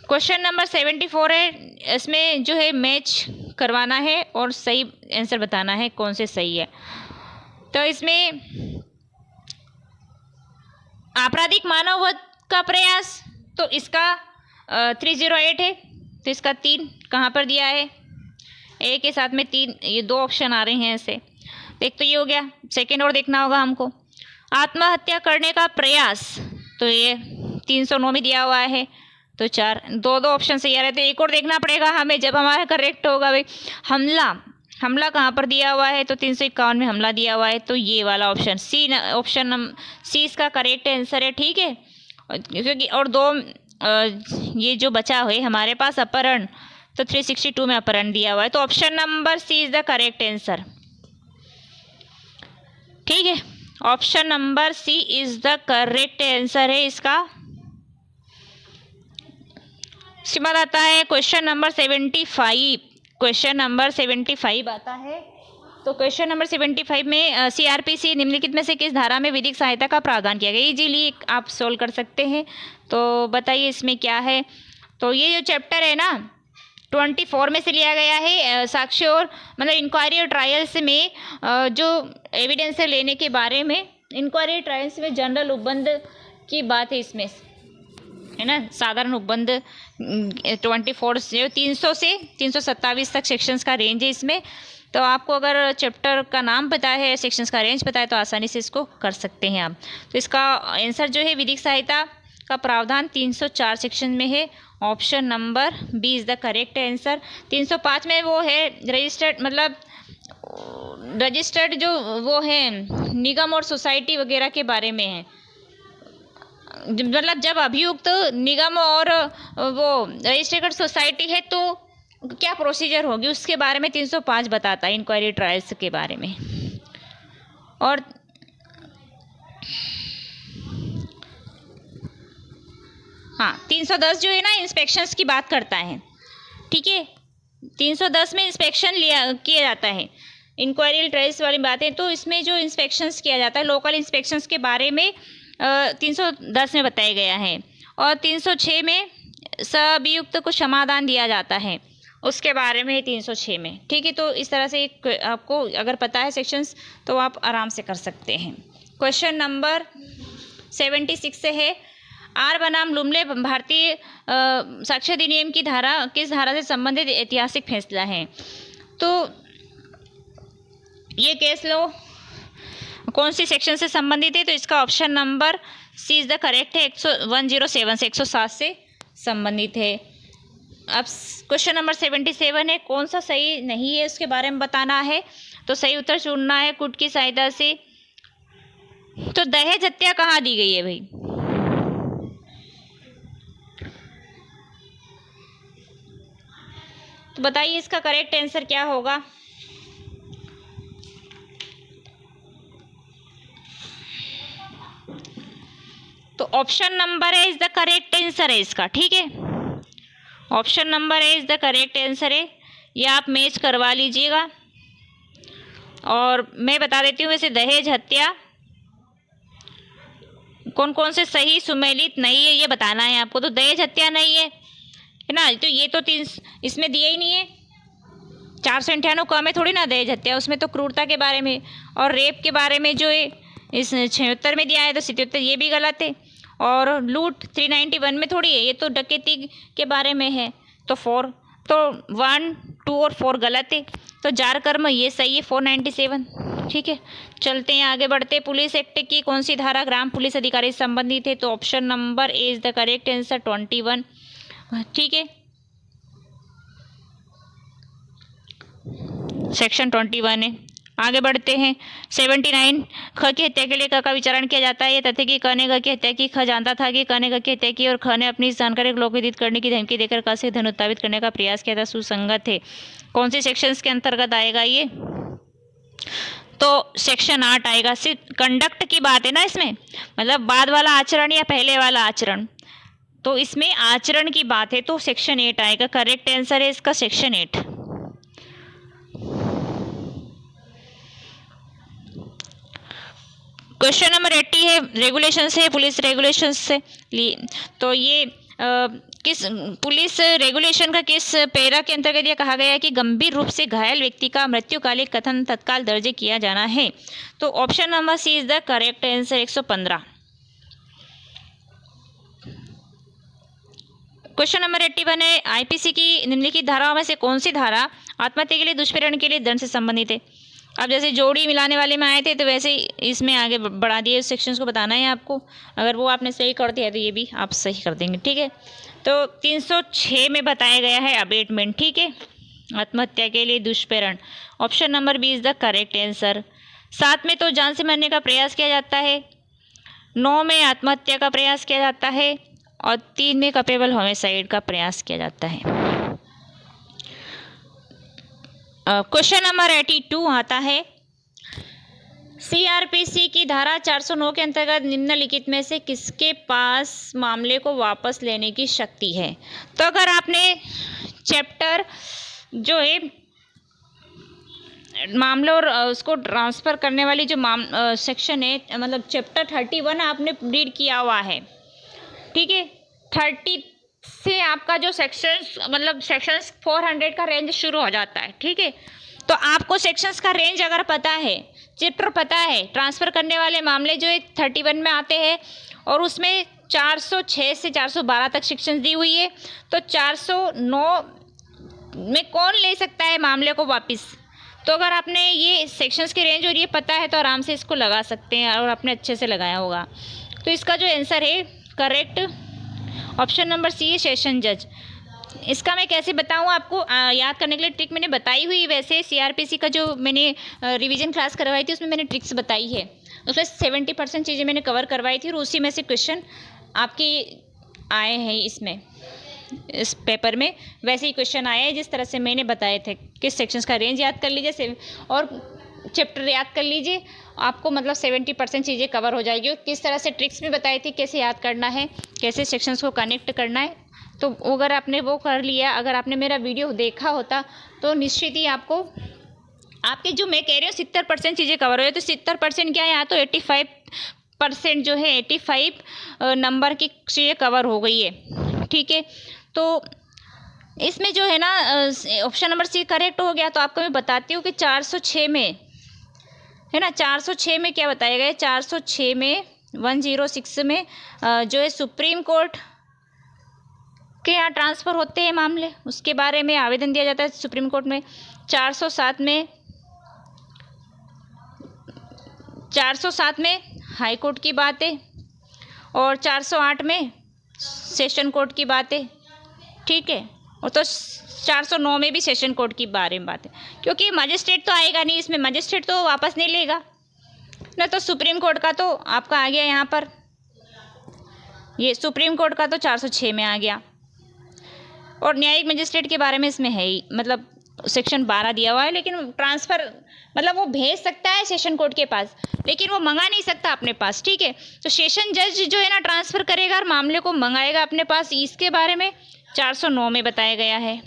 क्वेश्चन नंबर 74 है, इसमें जो है मैच करवाना है और सही आंसर बताना है कौन से सही है। तो इसमें आपराधिक मानववध का प्रयास, तो इसका 308 है। तो इसका 3 कहाँ पर दिया है, ए के साथ में 3, ये 2 ऑप्शन आ रहे हैं ऐसे। एक तो ये हो गया, सेकेंड और देखना होगा हमको। आत्महत्या करने का प्रयास, तो ये 309 में दिया हुआ है। तो 4, 2 ऑप्शन सही आ रहे, तो एक और देखना पड़ेगा हमें जब हमारा करेक्ट होगा भाई। हमला कहाँ पर दिया हुआ है, तो 351 में हमला दिया हुआ है। तो ये वाला ऑप्शन सी, ऑप्शन सी इसका करेक्ट आंसर है। ठीक है, क्योंकि और दो ये जो बचा है हमारे पास अपहरण, तो 362 में अपहरण दिया हुआ है, तो option number C is the correct answer. ठीक है, option number C is the correct answer है इसका। इसके बाद आता है क्वेश्चन नंबर 75। क्वेश्चन नंबर 75 आता है। तो क्वेश्चन नंबर 75 में सीआरपीसी निम्नलिखित में से किस धारा में विधिक सहायता का प्रावधान किया गया, इजीली आप सोल्व कर सकते हैं। तो बताइए इसमें क्या है। तो ये जो चैप्टर है ना 24 में से लिया गया है, साक्ष्य और मतलब इंक्वायरी और ट्रायल्स में जो एविडेंस लेने के बारे में, इंक्वायरी ट्रायल्स में जनरल उपबंध की बात है इसमें, है ना। साधारण उपबंध 24 से 300 से 327 तक सेक्शंस का रेंज है इसमें। तो आपको अगर चैप्टर का नाम पता है, सेक्शंस का रेंज पता है, तो आसानी से इसको कर सकते हैं आप। तो इसका आंसर जो है विधिक सहायता का प्रावधान 304 सेक्शन में है। Option number B is the correct answer. 305 में वो है रजिस्टर्ड, मतलब रजिस्टर्ड जो वो है निगम और सोसाइटी वगैरह के बारे में है, मतलब जब अभियुक्त निगम और वो रजिस्टर्ड सोसाइटी है तो क्या प्रोसीजर होगी उसके बारे में 305 बताता है, इंक्वायरी ट्रायल्स के बारे में। और हाँ 310 जो है ना इंस्पेक्शंस की बात करता है। ठीक है, 310 में इंस्पेक्शन किया जाता है, इंक्वायरी ट्रायल्स वाली बातें। तो इसमें जो इंस्पेक्शंस किया जाता है लोकल इंस्पेक्शंस के बारे में 310 में बताया गया है। और 306 में सअभियुक्त को क्षमादान दिया जाता है, उसके बारे में 306 में। ठीक है, तो इस तरह से आपको अगर पता है सेक्शंस तो आप आराम से कर सकते हैं। क्वेश्चन नंबर 76 से है, आर बनाम लुमले भारतीय साक्ष्य अधिनियम की धारा किस धारा से संबंधित ऐतिहासिक फैसला है। तो ये केस लो कौन सी सेक्शन से संबंधित है, तो इसका option number C is the correct है, 107 से 107 से संबंधित है। अब क्वेश्चन नंबर 77 है, कौन सा सही नहीं है उसके बारे में बताना है। तो सही उत्तर चुनना है कुट की सहायता से। तो दहेज हत्या कहाँ दी गई है भाई, तो बताइए इसका करेक्ट आंसर क्या होगा। तो option number A is the correct answer है इसका। ठीक है, option number A is the correct answer है, ये आप मैच करवा लीजिएगा। और मैं बता देती हूँ वैसे दहेज हत्या कौन कौन से सही सुमेलित नहीं है ये बताना है आपको। तो दहेज हत्या नहीं है ना, तो ये तो 3 इसमें दिया ही नहीं है। 498 क में थोड़ी ना दहेज हत्या, उसमें तो क्रूरता के बारे में और रेप के बारे में जो है इस 76 में दिया है, तो 77 ये भी गलत है। और लूट 391 में थोड़ी है, ये तो डकैती के बारे में है। तो 4 तो 1, 2 और 4 गलत है। तो जार कर्म ये सही है 497। ठीक है, चलते हैं आगे बढ़ते। पुलिस एक्ट की कौन सी धारा ग्राम पुलिस अधिकारी से संबंधित है, तो option number A is the correct answer 21। ठीक है, सेक्शन 21 है। आगे बढ़ते हैं 79, ख की हत्या के लिए क का विचारण किया जाता है। ये तथ्य कि क ने ग की हत्या की, ख जानता था कि क ने ग की हत्या की और ख ने अपनी इस जानकारी को लोकविदित करने की धमकी देकर क से धन उत्पादित करने का प्रयास किया था, सुसंगत है। कौन सी सेक्शंस के अंतर्गत आएगा ये, तो सेक्शन 8 आएगा। सिर्फ कंडक्ट की बात है ना इसमें, मतलब बाद वाला आचरण या पहले वाला आचरण, तो इसमें आचरण की बात है, तो सेक्शन 8 आएगा। करेक्ट आंसर है इसका सेक्शन 8। क्वेश्चन नंबर 80 है, रेगुलेशन से पुलिस रेगुलेशन से तो ये किस पुलिस रेगुलेशन का किस पैरा के अंतर्गत यह कहा गया है कि गंभीर रूप से घायल व्यक्ति का मृत्युकालिक कथन तत्काल दर्ज किया जाना है। तो option number C is the correct answer 115। Question number 81 है, आईपीसी की निम्नलिखित धाराओं में से कौन सी धारा आत्महत्या के लिए दुष्प्रेरण के लिए दंड से संबंधित है। अब जैसे जोड़ी मिलाने वाले में आए थे तो वैसे ही इसमें आगे बढ़ा दिए, उस सेक्शंस को बताना है आपको। अगर वो आपने सही कर दिया तो ये भी आप सही कर देंगे। ठीक है, तो 306 में बताया गया है अबेटमेंट। ठीक है, आत्महत्या के लिए दुष्प्रेरण, option number B is the correct answer. 7 में तो जान से मारने का प्रयास किया जाता है। 9 में आत्महत्या का प्रयास किया जाता है और 3 में कपेबल होमिसाइड का प्रयास किया जाता है। क्वेश्चन नंबर 82 आता है, सीआरपीसी की धारा 409 के अंतर्गत निम्नलिखित में से किसके पास मामले को वापस लेने की शक्ति है? तो अगर आपने चैप्टर जो है मामले और उसको ट्रांसफ़र करने वाली जो सेक्शन है, मतलब चैप्टर 31 आपने रीड किया हुआ है, ठीक है, 30 से आपका जो सेक्शंस मतलब सेक्शंस 400 का रेंज शुरू हो जाता है, ठीक है। तो आपको सेक्शंस का रेंज अगर पता है, चैप्टर पता है, ट्रांसफ़र करने वाले मामले जो है 31 में आते हैं और उसमें 406 से 412 तक सेक्शंस दी हुई है। तो 409 में कौन ले सकता है मामले को वापस? तो अगर आपने ये सेक्शंस की रेंज और ये पता है तो आराम से इसको लगा सकते हैं और आपने अच्छे से लगाया होगा। तो इसका जो आंसर है करेक्ट ऑप्शन नंबर सी है, सेशन जज। इसका मैं कैसे बताऊं आपको, याद करने के लिए ट्रिक मैंने बताई हुई। वैसे सीआरपीसी का जो मैंने रिवीजन क्लास करवाई थी उसमें मैंने ट्रिक्स बताई है, उसमें 70% चीज़ें मैंने कवर करवाई थी और उसी में से क्वेश्चन आपके आए हैं इसमें, इस पेपर में वैसे ही क्वेश्चन आए हैं जिस तरह से मैंने बताए थे। किस सेक्शंस का रेंज याद कर लीजिए और चैप्टर याद कर लीजिए, आपको मतलब 70% चीज़ें कवर हो जाएगी। और किस तरह से ट्रिक्स भी बताई थी, कैसे याद करना है, कैसे सेक्शंस को कनेक्ट करना है। तो अगर आपने वो कर लिया, अगर आपने मेरा वीडियो देखा होता तो निश्चित ही आपको आपके जो मैं कह रही हूँ 70% चीज़ें कवर हो जाए। तो 70% क्या है, यहाँ तो 85% जो है 85 नंबर की चीज़ें कवर हो गई है, ठीक है। तो इसमें जो है ना ऑप्शन नंबर सी करेक्ट हो गया। तो आपको मैं बताती हूँ कि 406 में है ना, 406 में क्या बताया गया है, 406 में 106 में जो है सुप्रीम कोर्ट के यहाँ ट्रांसफ़र होते हैं मामले, उसके बारे में आवेदन दिया जाता है सुप्रीम कोर्ट में। 407 में हाई कोर्ट की बात है और 408 में सेशन कोर्ट की बात है, ठीक है। और तो 409 में भी सेशन कोर्ट की बारे में बात है, क्योंकि मजिस्ट्रेट तो आएगा नहीं इसमें, मजिस्ट्रेट तो वापस नहीं लेगा ना। तो सुप्रीम कोर्ट का तो आपका आ गया यहाँ पर, ये सुप्रीम कोर्ट का तो 406 में आ गया। और न्यायिक मजिस्ट्रेट के बारे में इसमें है ही, मतलब सेक्शन 12 दिया हुआ है, लेकिन ट्रांसफ़र मतलब वो भेज सकता है सेशन कोर्ट के पास, लेकिन वो मंगा नहीं सकता अपने पास, ठीक है। तो सेशन जज जो है ना ट्रांसफ़र करेगा और मामले को मंगाएगा अपने पास, इसके बारे में 409 में बताया गया है।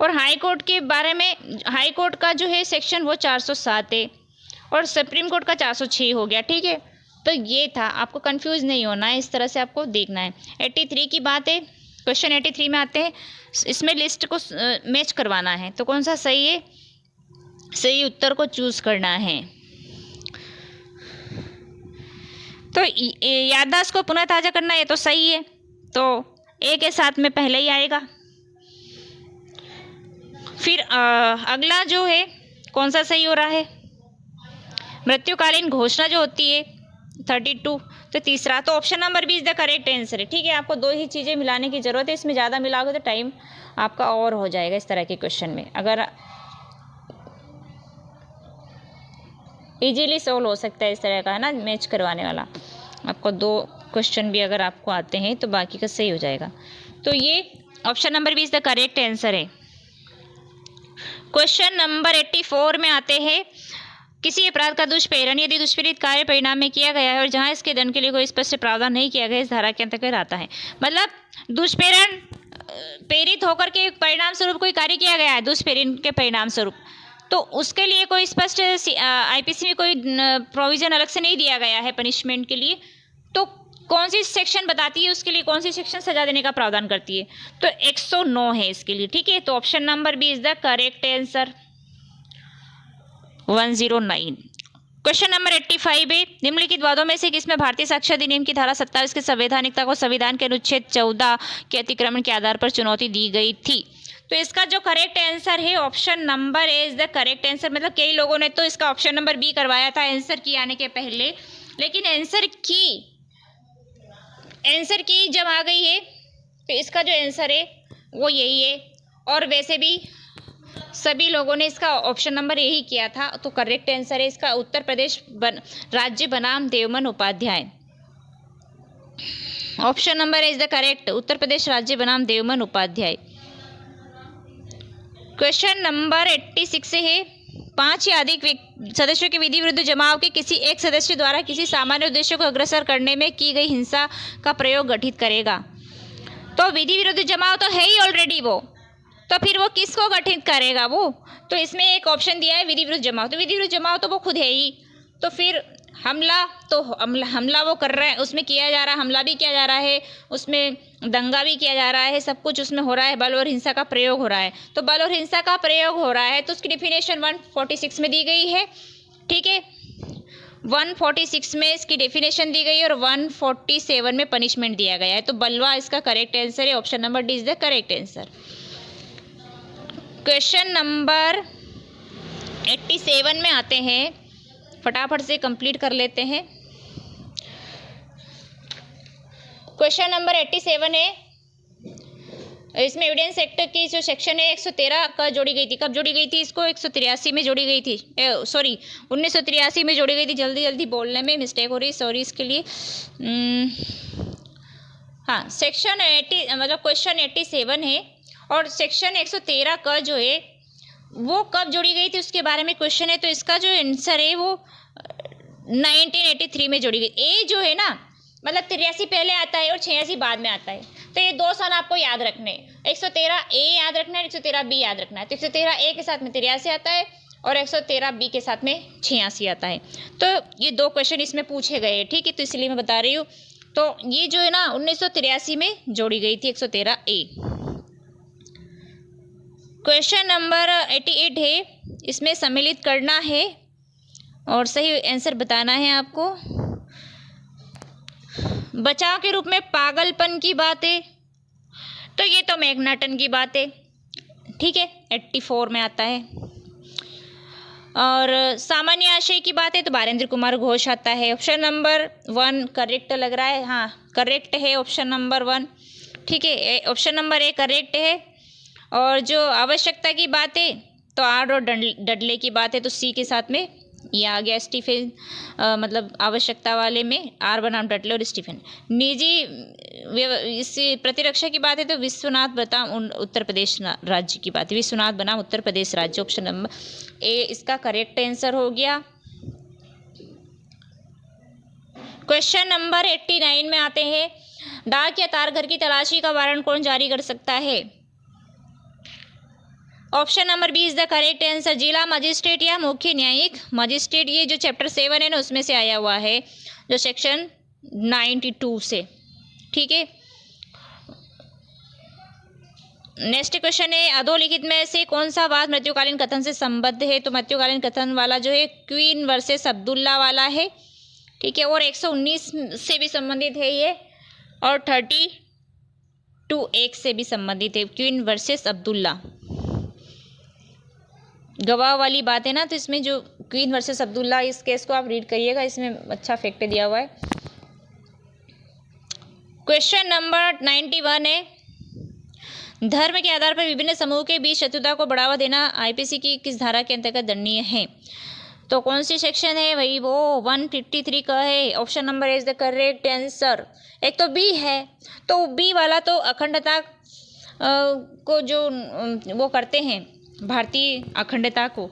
और हाई कोर्ट के बारे में, हाई कोर्ट का जो है सेक्शन वो 407 है और सुप्रीम कोर्ट का 406 हो गया, ठीक है। तो ये था, आपको कंफ्यूज नहीं होना है, इस तरह से आपको देखना है। 83 की बात है, क्वेश्चन 83 में आते हैं, इसमें लिस्ट को मैच करवाना है। तो कौन सा सही है, सही उत्तर को चूज करना है। तो याददाश्त को पुनः ताज़ा करना है तो सही है, तो ए के साथ में पहले ही आएगा। फिर अगला जो है कौन सा सही हो रहा है, मृत्युकालीन घोषणा जो होती है 32, तो तीसरा। तो option number B is the correct answer है, ठीक है। आपको दो ही चीज़ें मिलाने की ज़रूरत है, इसमें ज़्यादा मिलाओगे तो टाइम आपका और हो जाएगा इस तरह के क्वेश्चन में। अगर इजीली सोल्व हो सकता है इस तरह का, है ना, मैच करवाने वाला। आपको दो क्वेश्चन भी अगर आपको आते हैं तो बाकी का सही हो जाएगा। तो ये option number B is the correct answer है। क्वेश्चन नंबर 84 में आते हैं, किसी अपराध का दुष्प्रेरण यदि दुष्प्रेरित कार्य परिणाम में किया गया है और जहां इसके दंड के लिए कोई स्पष्ट प्रावधान नहीं किया गया, इस धारा के अंतर्गत आता है। मतलब दुष्प्रेरण प्रेरित होकर के परिणाम स्वरूप कोई कार्य किया गया है, दुष्प्रेरण के परिणाम स्वरूप, तो उसके लिए कोई स्पष्ट आईपीसी में कोई प्रोविजन अलग से नहीं दिया गया है पनिशमेंट के लिए। तो कौन सी सेक्शन बताती है उसके लिए, कौन सी सेक्शन सजा देने का प्रावधान करती है, तो 109 है इसके लिए, ठीक है। तो option number B is the correct answer, 109। Question number 85 है, निम्नलिखित वादों में से किसमें भारतीय साक्ष्य अधिनियम की धारा 27 की संवैधानिकता को संविधान के अनुच्छेद 14 के अतिक्रमण के आधार पर चुनौती दी गई थी। तो इसका जो करेक्ट आंसर है option number A is the correct answer. मतलब कई लोगों ने तो इसका ऑप्शन नंबर बी करवाया था आंसर की आने के पहले, लेकिन आंसर की जब आ गई है तो इसका जो आंसर है वो यही है। और वैसे भी सभी लोगों ने इसका ऑप्शन नंबर ए ही किया था, तो करेक्ट आंसर है इसका उत्तर प्रदेश राज्य बनाम Devman Upadhyay. Option number is the correct. Uttar Pradesh राज्य बनाम देवमन उपाध्याय। क्वेश्चन नंबर 86 है, 5 या अधिक सदस्यों के विधि विरुद्ध जमाव के किसी एक सदस्य द्वारा किसी सामान्य उद्देश्य को अग्रसर करने में की गई हिंसा का प्रयोग गठित करेगा। तो विधि विरुद्ध जमाव तो है ही ऑलरेडी वो, तो फिर वो किसको गठित करेगा वो? तो इसमें एक ऑप्शन दिया है विधि विरुद्ध जमाव, तो विधि विरुद्ध जमाव तो वो खुद है ही। तो फिर हमला, तो हमला वो कर रहा है, उसमें किया जा रहा है, हमला भी किया जा रहा है, उसमें दंगा भी किया जा रहा है, सब कुछ उसमें हो रहा है, बल और हिंसा का प्रयोग हो रहा है। तो बल और हिंसा का प्रयोग हो रहा है तो उसकी डेफिनेशन 146 में दी गई है। ठीक है, 146 में इसकी डेफिनेशन दी गई है और 147 में पनिशमेंट दिया गया है। तो बलवा इसका करेक्ट आंसर है। Option number D is the correct answer. Question number 87 में आते हैं, फटाफट से कंप्लीट कर लेते हैं। क्वेश्चन नंबर 87 है, इसमें एविडेंस एक्ट की जो सेक्शन है 113 का जोड़ी गई थी। कब जोड़ी गई थी? इसको 183 में जोड़ी गई थी, सॉरी 1983 में जोड़ी गई थी। जल्दी जल्दी बोलने में मिस्टेक हो रही, सॉरी इसके लिए। हाँ, सेक्शन 80 मतलब क्वेश्चन 87 है और सेक्शन 113 का जो है वो कब जोड़ी गई थी उसके बारे में क्वेश्चन है। तो इसका जो आंसर है वो 1983 में जोड़ी गई। ए जो है ना, मतलब 83 पहले आता है और 86 बाद में आता है। तो ये 2 साल आपको याद रखने, 113 ए याद रखना है, 113 बी याद रखना है। तो 113 ए के साथ में 83 आता है और 113 बी के साथ में 86 आता है। तो ये 2 क्वेश्चन इसमें पूछे गए हैं। ठीक है, तो इसलिए मैं बता रही हूँ। तो ये जो है ना 1983 में जोड़ी गई थी 113 ए। क्वेश्चन नंबर 88 है, इसमें सम्मिलित करना है और सही आंसर बताना है आपको। बचाव के रूप में पागलपन की बात है, तो ये तो मैग्नाटन की बात है। ठीक है, 84 में आता है। और सामान्य आशय की बात है तो बारेंद्र कुमार घोष आता है। ऑप्शन नंबर 1 करेक्ट लग रहा है। हाँ, करेक्ट है ऑप्शन नंबर 1। ठीक है, ऑप्शन नंबर ए करेक्ट है। और जो आवश्यकता की बात है तो आर और डडले की बात है, तो सी के साथ में ये आ गया स्टीफन, मतलब आवश्यकता वाले में आर बनाम डडले और स्टीफन। निजी इस प्रतिरक्षा की बात है तो विश्वनाथ बनाम उत्तर प्रदेश राज्य की बात है, विश्वनाथ बनाम उत्तर प्रदेश राज्य। ऑप्शन नंबर ए इसका करेक्ट आंसर हो गया। क्वेश्चन नंबर 89 में आते हैं, डाक या तार घर की तलाशी का वारंट कौन जारी कर सकता है? Option number B is the correct answer, जिला मजिस्ट्रेट या मुख्य न्यायिक मजिस्ट्रेट। ये जो चैप्टर 7 है ना उसमें से आया हुआ है, जो सेक्शन 92 से। ठीक है, नेक्स्ट क्वेश्चन है, अधोलिखित में से कौन सा वाद मृत्युकालीन कथन से संबद्ध है? तो मृत्युकालीन कथन वाला जो है क्वीन वर्सेस अब्दुल्ला वाला है। ठीक है, और 119 से भी संबंधित है ये, और 32 एक से भी संबंधित है, क्वीन वर्सेस अब्दुल्ला। गवाह वाली बात है ना, तो इसमें जो क्वीन वर्सेस अब्दुल्ला, इस केस को आप रीड करिएगा, इसमें अच्छा फैक्ट दिया हुआ है। क्वेश्चन नंबर 91 है, धर्म के आधार पर विभिन्न समूह के बीच शत्रुता को बढ़ावा देना आईपीसी की किस धारा के अंतर्गत दंडनीय है? तो कौन सी सेक्शन है भाई? वो 153 का है। Option number is the correct answer. एक तो बी है, तो बी वाला तो अखंडता को जो वो करते हैं, भारतीय अखंडता को,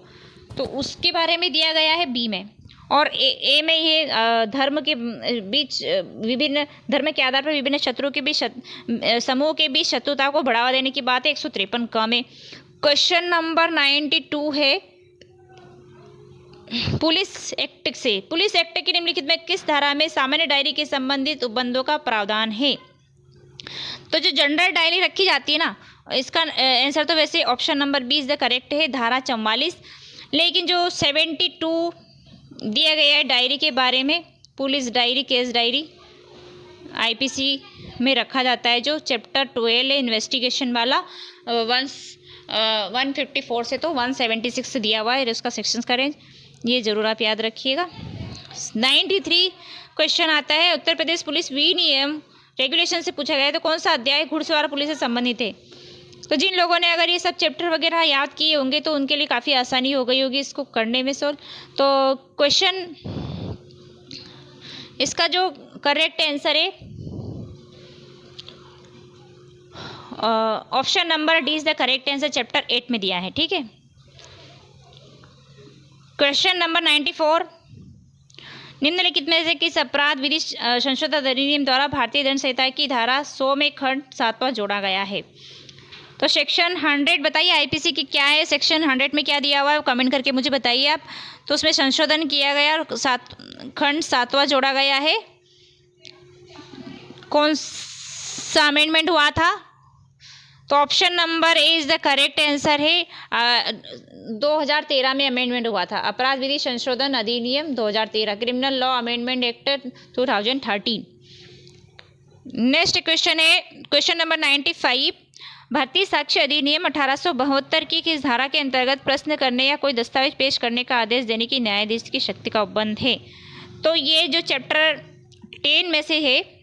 तो उसके बारे में दिया गया है बी में। और ए में ये धर्म के बीच विभिन्न धर्म के आधार पर विभिन्न शत्रुओं के बीच समूह के बीच शत्रुता को बढ़ावा देने की बात है 153 क में। क्वेश्चन नंबर 92 है, पुलिस एक्ट से, पुलिस एक्ट की निम्नलिखित में किस धारा में सामान्य डायरी के संबंधित उपबंधों का प्रावधान है? तो जो जनरल डायरी रखी जाती है ना, इसका आंसर तो वैसे option number B is the correct है, धारा 44। लेकिन जो 72 दिया गया है डायरी के बारे में, police diary, case diary, IPC में रखा जाता है, जो चैप्टर 12 है इन्वेस्टिगेशन वाला, 154 से तो 176 से दिया हुआ है उसका सेक्शंस का रेंज, ये जरूर आप याद रखिएगा। 93 क्वेश्चन आता है, उत्तर प्रदेश पुलिस विनियम रेगुलेशन से पूछा गया है तो कौन सा अध्याय घुड़सवार पुलिस से संबंधित है? तो जिन लोगों ने अगर ये सब चैप्टर वगैरह याद किए होंगे तो उनके लिए काफ़ी आसानी हो गई होगी इसको करने में सोल्व। तो क्वेश्चन इसका जो करेक्ट आंसर है option number D is the correct answer, chapter 8 में दिया है। ठीक है, क्वेश्चन नंबर 94, निम्नलिखित में से किस अपराध विधि संशोधन अधिनियम द्वारा भारतीय दंड संहिता की धारा 100 में खंड 7वां जोड़ा गया है? तो सेक्शन 100 बताइए आईपीसी की क्या है, सेक्शन 100 में क्या दिया हुआ है, कमेंट करके मुझे बताइए आप। तो उसमें संशोधन किया गया और खंड 7वां जोड़ा गया है। कौन सा अमेंडमेंट हुआ था? तो option number A is the correct answer है। 2013 में अमेंडमेंट हुआ था, अपराध विधि संशोधन अधिनियम 2013, criminal law amendment act 2013। Next question है क्वेश्चन नंबर 95, भारतीय साक्ष्य अधिनियम 1872 की किस धारा के अंतर्गत प्रश्न करने या कोई दस्तावेज पेश करने का आदेश देने की न्यायाधीश की शक्ति का उपबंध है? तो ये जो चैप्टर 10 में से है,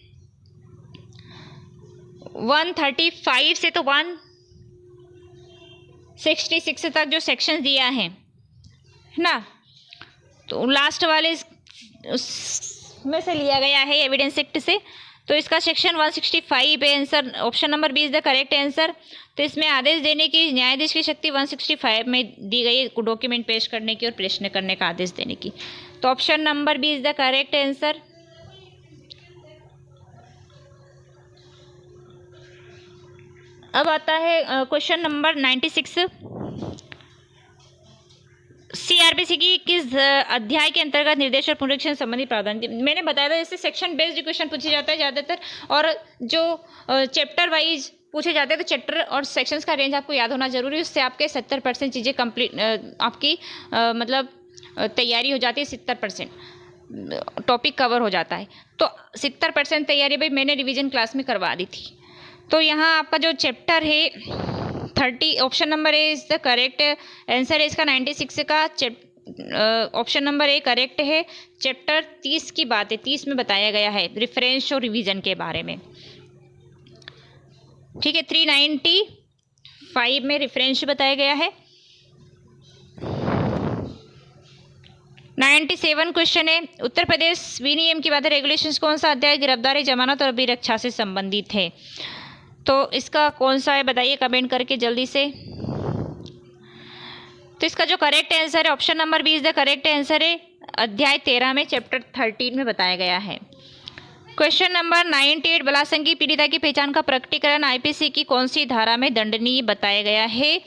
135 से तो 166 तक जो सेक्शन दिया है ना, तो लास्ट वाले में से लिया गया है एविडेंस एक्ट से। तो इसका सेक्शन 165 है answer, option number B is the correct answer. तो इसमें आदेश देने की न्यायाधीश की शक्ति 165 में दी गई है, डॉक्यूमेंट पेश करने की और प्रश्न करने का आदेश देने की। तो option number B is the correct answer. अब आता है क्वेश्चन नंबर 96, सीआरपीसी की किस अध्याय के अंतर्गत निर्देश और पुनरीक्षण संबंधी प्रावधान? मैंने बताया था जैसे सेक्शन बेस्ड क्वेश्चन पूछे जाता है ज़्यादातर, और जो चैप्टर वाइज पूछे जाते हैं तो चैप्टर और सेक्शंस का रेंज आपको याद होना जरूरी है, उससे आपके 70% चीज़ें कंप्लीट आपकी मतलब तैयारी हो जाती है, 70% टॉपिक कवर हो जाता है। तो 70% तैयारी भाई मैंने रिवीजन क्लास में करवा दी थी। तो यहाँ आपका जो चैप्टर है 30, option number A is the correct answer है इसका। 96 का ऑप्शन नंबर ए करेक्ट है। चैप्टर 30 की बात है, 30 में बताया गया है रेफरेंस और रिवीजन के बारे में। ठीक है, 395 में रेफरेंस बताया गया है। 97 क्वेश्चन है, उत्तर प्रदेश विनियम की बात है, रेगुलेशंस कौन सा अध्याय गिरफ्तारी, जमानत और अभिरक्षा से संबंधित है? तो इसका कौन सा है बताइए कमेंट करके जल्दी से। तो इसका जो करेक्ट आंसर है option number B is the correct answer है, अध्याय 13 में चैप्टर 13 में बताया गया है। क्वेश्चन नंबर 98, बलात्संग की पीड़िता की पहचान का प्रकटीकरण आईपीसी की कौन सी धारा में दंडनीय बताया गया है?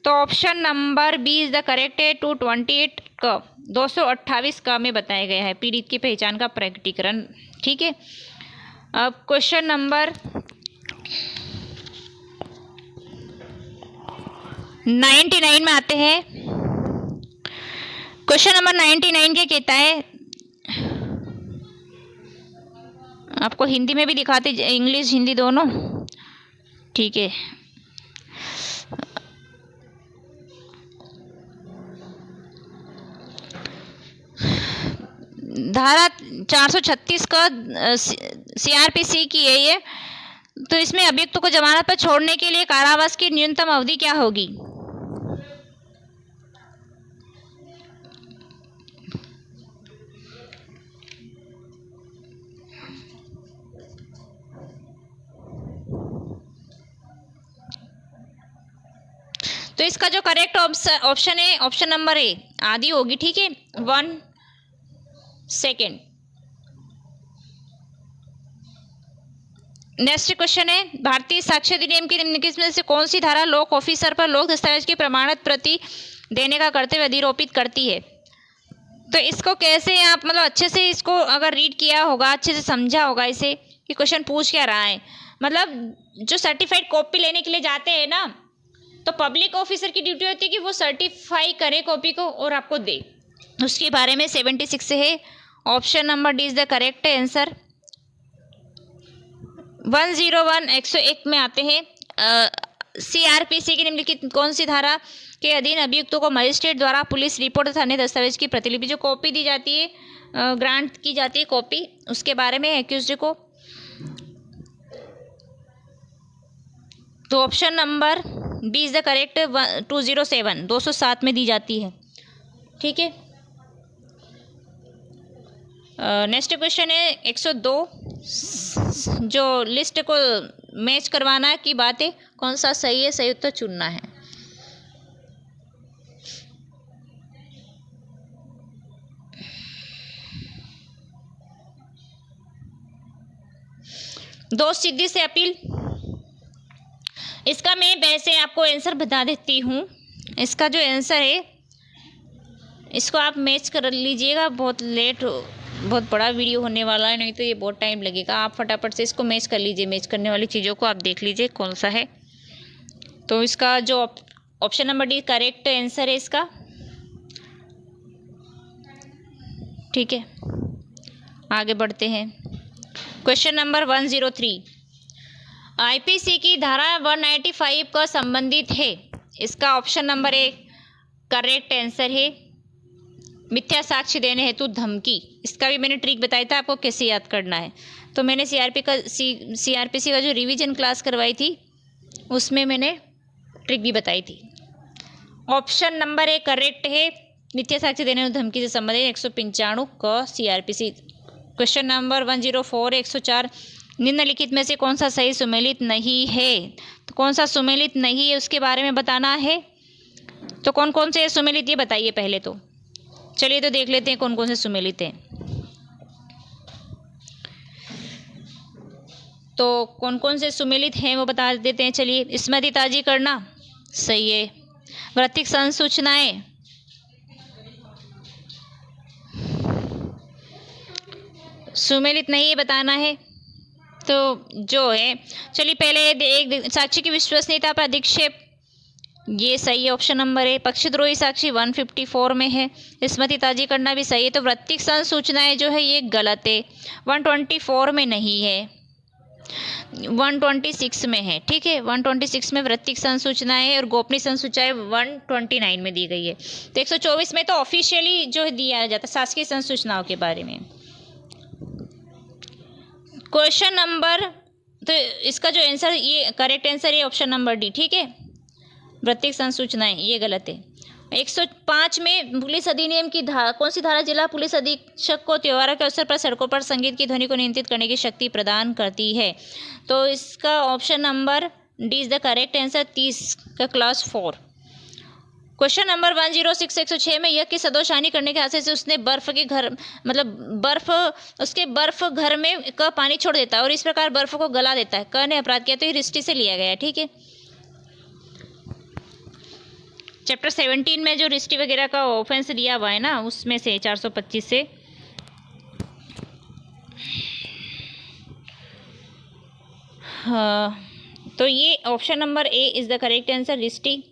तो option number B is the correct है, 228 का 228 का में बताया गया है पीड़ित की पहचान का प्रकटीकरण। ठीक है, अब क्वेश्चन नंबर 99 में आते हैं। क्वेश्चन नंबर 99 क्या कहता है, आपको हिंदी में भी दिखाते, इंग्लिश हिंदी दोनों। ठीक है, धारा 436 का सीआरपीसी की है ये। तो इसमें अभियुक्त को जमानत पर छोड़ने के लिए कारावास की न्यूनतम अवधि क्या होगी? तो इसका जो करेक्ट ऑप्शन है ऑप्शन नंबर ए आधी होगी। ठीक है, 1 सेकेंड। नेक्स्ट क्वेश्चन है, भारतीय साक्ष्य अधिनियम की निम्नलिखित में से कौन सी धारा लोक ऑफिसर पर लोक दस्तावेज की प्रमाणित प्रति देने का कर्तव्य अधिरोपित करती है? तो इसको कैसे आप मतलब अच्छे से इसको अगर रीड किया होगा, अच्छे से समझा होगा इसे कि क्वेश्चन पूछ क्या रहा है। मतलब जो सर्टिफाइड कॉपी लेने के लिए जाते हैं ना, तो पब्लिक ऑफिसर की ड्यूटी होती है कि वो सर्टिफाई करे कॉपी को और आपको दे, उसके बारे में 76 से है। Option number D is the correct answer. 101 101 में आते हैं, सीआरपीसी की निम्नलिखित कौन सी धारा के अधीन अभियुक्तों को मजिस्ट्रेट द्वारा पुलिस रिपोर्ट तथा अन्य दस्तावेज की प्रतिलिपि जो कॉपी दी जाती है, ग्रांट की जाती है कॉपी, उसके बारे में एक्यूज्ड को। तो option number B is the correct, 207 207 में दी जाती है। ठीक है, नेक्स्ट क्वेश्चन है 102, जो लिस्ट को मैच करवाना की बात है, कौन सा सही है, सही उत्तर चुनना है। दोस्त सीधी से अपील, इसका मैं वैसे आपको आंसर बता देती हूँ। इसका जो आंसर है इसको आप मैच कर लीजिएगा, बहुत लेट बहुत बड़ा वीडियो होने वाला है, नहीं तो ये बहुत टाइम लगेगा। आप फटाफट से इसको मैच कर लीजिए, मैच करने वाली चीज़ों को आप देख लीजिए कौन सा है। तो इसका जो option number D correct answer है इसका। ठीक है, आगे बढ़ते हैं। क्वेश्चन नंबर 103, आईपीसी की धारा 195 का संबंधित है। इसका option number A correct answer है मिथ्या साक्ष्य देने हेतु धमकी। इसका भी मैंने ट्रिक बताया था आपको कैसे याद करना है। तो मैंने सीआरपीसी का जो रिवीजन क्लास करवाई थी उसमें मैंने ट्रिक भी बताई थी। ऑप्शन नंबर ए करेक्ट है मिथ्या साक्ष्य देने हेतु धमकी से संबंधित 195 का सीआरपीसी। क्वेश्चन नंबर 104 104, निम्नलिखित में से कौन सा सही सुमेलित नहीं है। तो कौन सा सुमेलित नहीं है उसके बारे में बताना है। तो कौन कौन से सुमेलित ये बताइए पहले। तो चलिए तो देख लेते हैं कौन कौन से सुमेलित हैं। तो कौन कौन से सुमेलित हैं वो बता देते हैं। चलिए, स्मृति ताजी करना सही है, वृत्तिक संसूचनाएं सुमेलित नहीं है बताना है। तो जो है, चलिए पहले एक साक्षी की विश्वसनीयता पर अधिक्षेप, ये सही है, ऑप्शन नंबर है। पक्षद्रोही साक्षी 154 में है, स्मृति ताजी करना भी सही है। तो वृत्तिक संसूचनाएं जो है ये गलत है, 124 में नहीं है, 126 में है। ठीक है, 126 में वृत्तिक संसूचनाएं है और गोपनीय संसूचनाएं 129 में दी गई है। तो 124 में तो ऑफिशियली जो है दिया जाता है शासकीय संसूचनाओं के बारे में। क्वेश्चन नंबर, तो इसका जो आंसर ये करेक्ट आंसर है ऑप्शन नंबर डी। ठीक है, वृत्तिक संसूचनाएं ये गलत है। 105 में पुलिस अधिनियम की कौन सी धारा जिला पुलिस अधीक्षक को त्योहारों के अवसर पर सड़कों पर संगीत की ध्वनि को नियंत्रित करने की शक्ति प्रदान करती है। तो इसका option number D is the correct answer, 30 का क्लास 4। क्वेश्चन नंबर 106 106 में यह कि सदोष हानि करने के हादसे से उसने बर्फ के घर उसके बर्फ घर में का पानी छोड़ देता है और इस प्रकार बर्फ को गला देता है। क ने अपराध किया, तो ये हिस्ट्री से लिया गया है। ठीक है, चैप्टर 17 में जो रिस्टी वगैरह का ऑफेंस दिया हुआ है ना, उसमें से 425 से। हाँ, तो ये option number A is the correct answer, रिस्टी।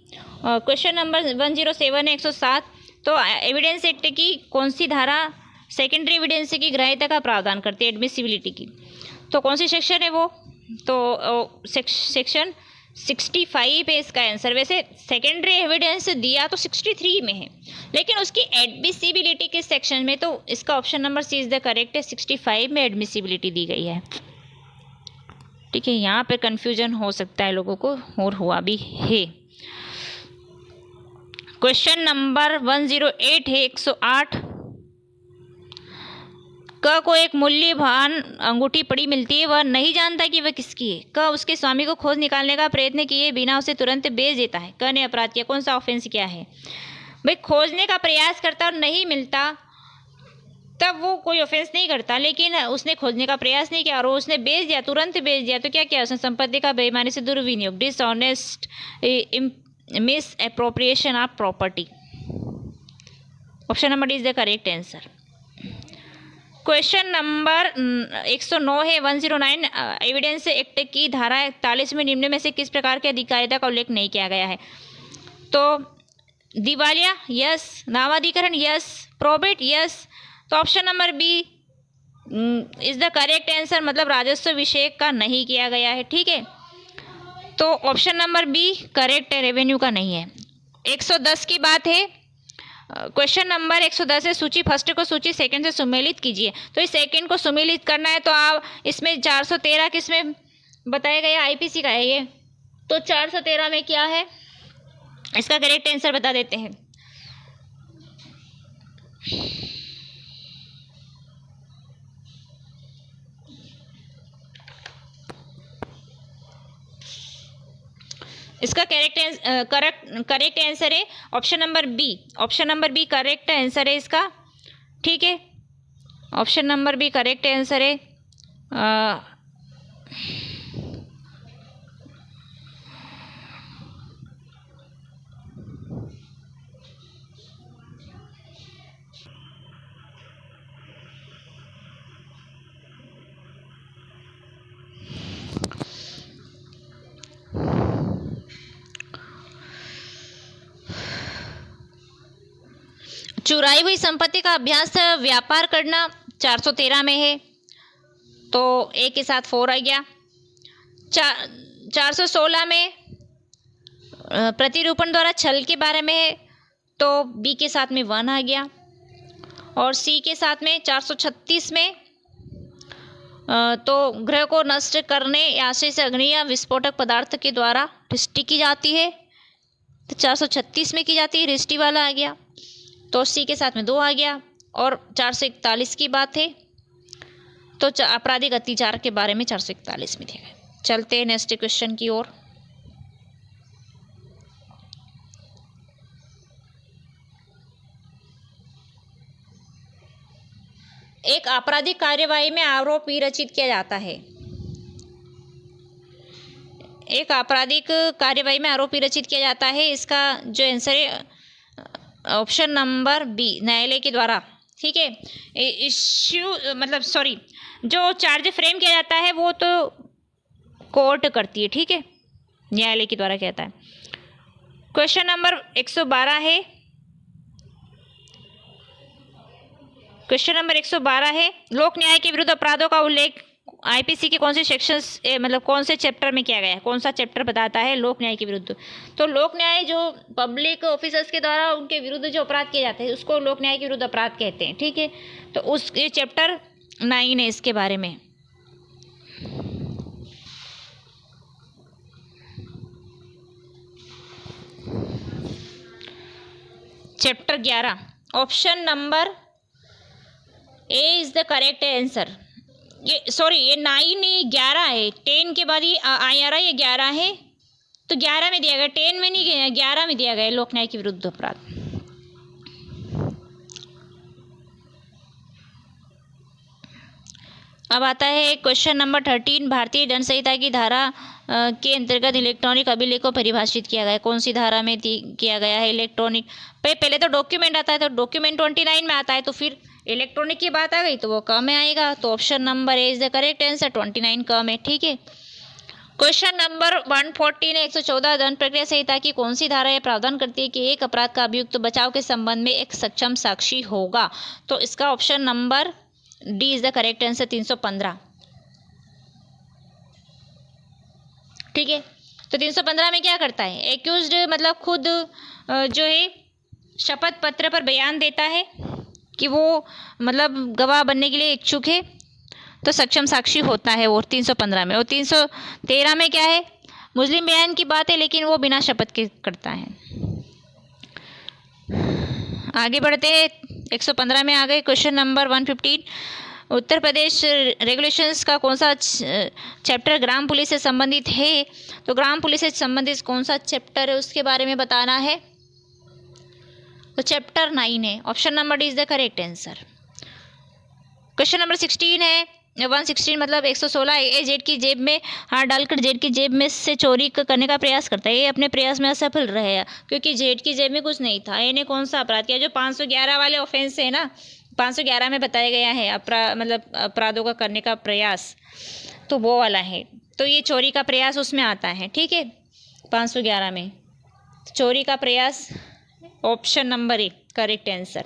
क्वेश्चन नंबर 107 है 107, तो एविडेंस एक्ट की कौन सी धारा सेकेंडरी एविडेंस की ग्राह्यता का प्रावधान करती है, एडमिसिबिलिटी की। तो कौन सी सेक्शन है वो। तो सेक्शन 65 है इसका आंसर। वैसे सेकेंडरी एविडेंस दिया तो 63 में है, लेकिन उसकी एडमिसिबिलिटी के सेक्शन में, तो इसका option number C is the correct है, 65 में एडमिसिबिलिटी दी गई है। ठीक है, यहाँ पे कंफ्यूजन हो सकता है लोगों को, और हुआ भी है। क्वेश्चन नंबर 108 है 108, क को एक मूल्यवान अंगूठी पड़ी मिलती है, वह नहीं जानता कि वह किसकी है। क उसके स्वामी को खोज निकालने का प्रयत्न किए बिना उसे तुरंत बेच देता है। क ने अपराध किया, कौन सा ऑफेंस किया है। भाई खोजने का प्रयास करता और नहीं मिलता तब वो कोई ऑफेंस नहीं करता, लेकिन उसने खोजने का प्रयास नहीं किया और उसने बेच दिया, तुरंत बेच दिया, तो क्या किया उसने, संपत्ति का बेईमानी से दुर्विनियोग, dishonest misappropriation of property. Option number D is the correct answer. Question number 109 है 109, एविडेंस एक्ट की धारा 41 में निम्न में से किस प्रकार के अधिकारिता का उल्लेख नहीं किया गया है। तो दिवालिया यस, नामाधिकरण यस, प्रोबेट यस। तो option number B is the correct answer, मतलब राजस्व विषय का नहीं किया गया है। ठीक है, तो ऑप्शन नंबर बी करेक्ट है, रेवेन्यू का नहीं है। 110 की बात है। क्वेश्चन नंबर 110 है, सूची फर्स्ट को सूची सेकंड से सुमेलित कीजिए। तो इस सेकंड को सुमेलित करना है, तो आप इसमें 413 किसमें बताया गया, आईपीसी का है ये। तो 413 में क्या है, इसका करेक्ट आंसर बता देते हैं। इसका करेक्ट आंसर है option number B. Option number B correct answer है इसका, ठीक है। Option number B correct answer है। चुराई हुई संपत्ति का अभ्यास व्यापार करना 413 में है, तो ए के साथ 4 आ गया। 416 में प्रतिरूपण द्वारा छल के बारे में है, तो बी के साथ में 1 आ गया। और सी के साथ में 436 में तो ग्रह को नष्ट करने या आश्रय से अग्नि या विस्फोटक पदार्थ के द्वारा रिष्टि की जाती है, तो 436 में की जाती है, रिष्टि वाला आ गया। तो सी के साथ में 2 आ गया। और 441 की बात है, तो आपराधिक अत्याचार के बारे में 441 में दिया गया। चलते हैं नेक्स्ट क्वेश्चन की ओर। एक आपराधिक कार्यवाही में आरोपी रचित किया जाता है। एक आपराधिक कार्यवाही में आरोपी रचित किया जाता है, इसका जो आंसर है ऑप्शन नंबर बी, न्यायालय के द्वारा, ठीक है। इश्यू मतलब सॉरी, जो चार्ज फ्रेम किया जाता है वो तो कोर्ट करती है, ठीक है, न्यायालय के द्वारा कहता है। क्वेश्चन नंबर 112 है। क्वेश्चन नंबर 112 है, लोक न्याय के विरुद्ध अपराधों का उल्लेख आईपीसी के कौन से सेक्शंस मतलब कौन से चैप्टर में किया गया है? कौन सा चैप्टर बताता है लोक न्याय के विरुद्ध? तो लोक न्याय जो पब्लिक ऑफिसर्स के द्वारा उनके विरुद्ध जो अपराध किए जाते हैं उसको लोक न्याय के विरुद्ध अपराध कहते हैं, ठीक है। तो उस ये चैप्टर 9 है इसके बारे में। Chapter 11, option number A is the correct answer. ये सॉरी, ये 9 नहीं 11 है, 10 के बाद ये आई आ रहा है, ये 11 है, तो 11 में दिया गया, 10 में नहीं गया, 11 में दिया गया लोक न्याय के विरुद्ध अपराध। अब आता है क्वेश्चन नंबर 13, भारतीय दंड संहिता की धारा के अंतर्गत इलेक्ट्रॉनिक अभिलेख को परिभाषित किया गया है। कौन सी धारा में किया गया है इलेक्ट्रॉनिक? पहले तो डॉक्यूमेंट आता है, तो डॉक्यूमेंट 29 में आता है, तो फिर इलेक्ट्रॉनिक की बात आ गई तो वो क में आएगा, तो option number A is the correct answer, 29 क में, ठीक है। क्वेश्चन नंबर 114 है, 114 दंड प्रक्रिया संहिता की कौन सी धारा यह प्रावधान करती है कि एक अपराध का अभियुक्त बचाव के संबंध में एक सक्षम साक्षी होगा? तो इसका option number D is the correct answer, 315, ठीक है। तो 315 में क्या करता है, एक्यूज्ड मतलब खुद जो है शपथ पत्र पर बयान देता है कि वो मतलब गवाह बनने के लिए इच्छुक है, तो सक्षम साक्षी होता है वो 315 में। और 313 में क्या है, मुस्लिम बयान की बात है लेकिन वो बिना शपथ के करता है। आगे बढ़ते हैं, 115 में आ गए। Question number 115, Uttar Pradesh regulations का कौन सा चैप्टर ग्राम पुलिस से संबंधित है? तो ग्राम पुलिस से संबंधित कौन सा चैप्टर है उसके बारे में बताना है, तो चैप्टर 9 है, option number D is the correct answer. Question number 16 है, 116 मतलब 116, ए जेड की जेब में हाथ डालकर जेड की जेब में से चोरी करने का प्रयास करता है। ये अपने प्रयास में असफल रहे क्योंकि जेड की जेब में कुछ नहीं था। ए ने कौन सा अपराध किया? जो 511 वाले ऑफेंस है ना, 511 में बताया गया है मतलब अपराधों का करने का प्रयास, तो वो वाला है, तो ये चोरी का प्रयास उसमें आता है, ठीक है। 511 में चोरी का प्रयास, option number A correct answer.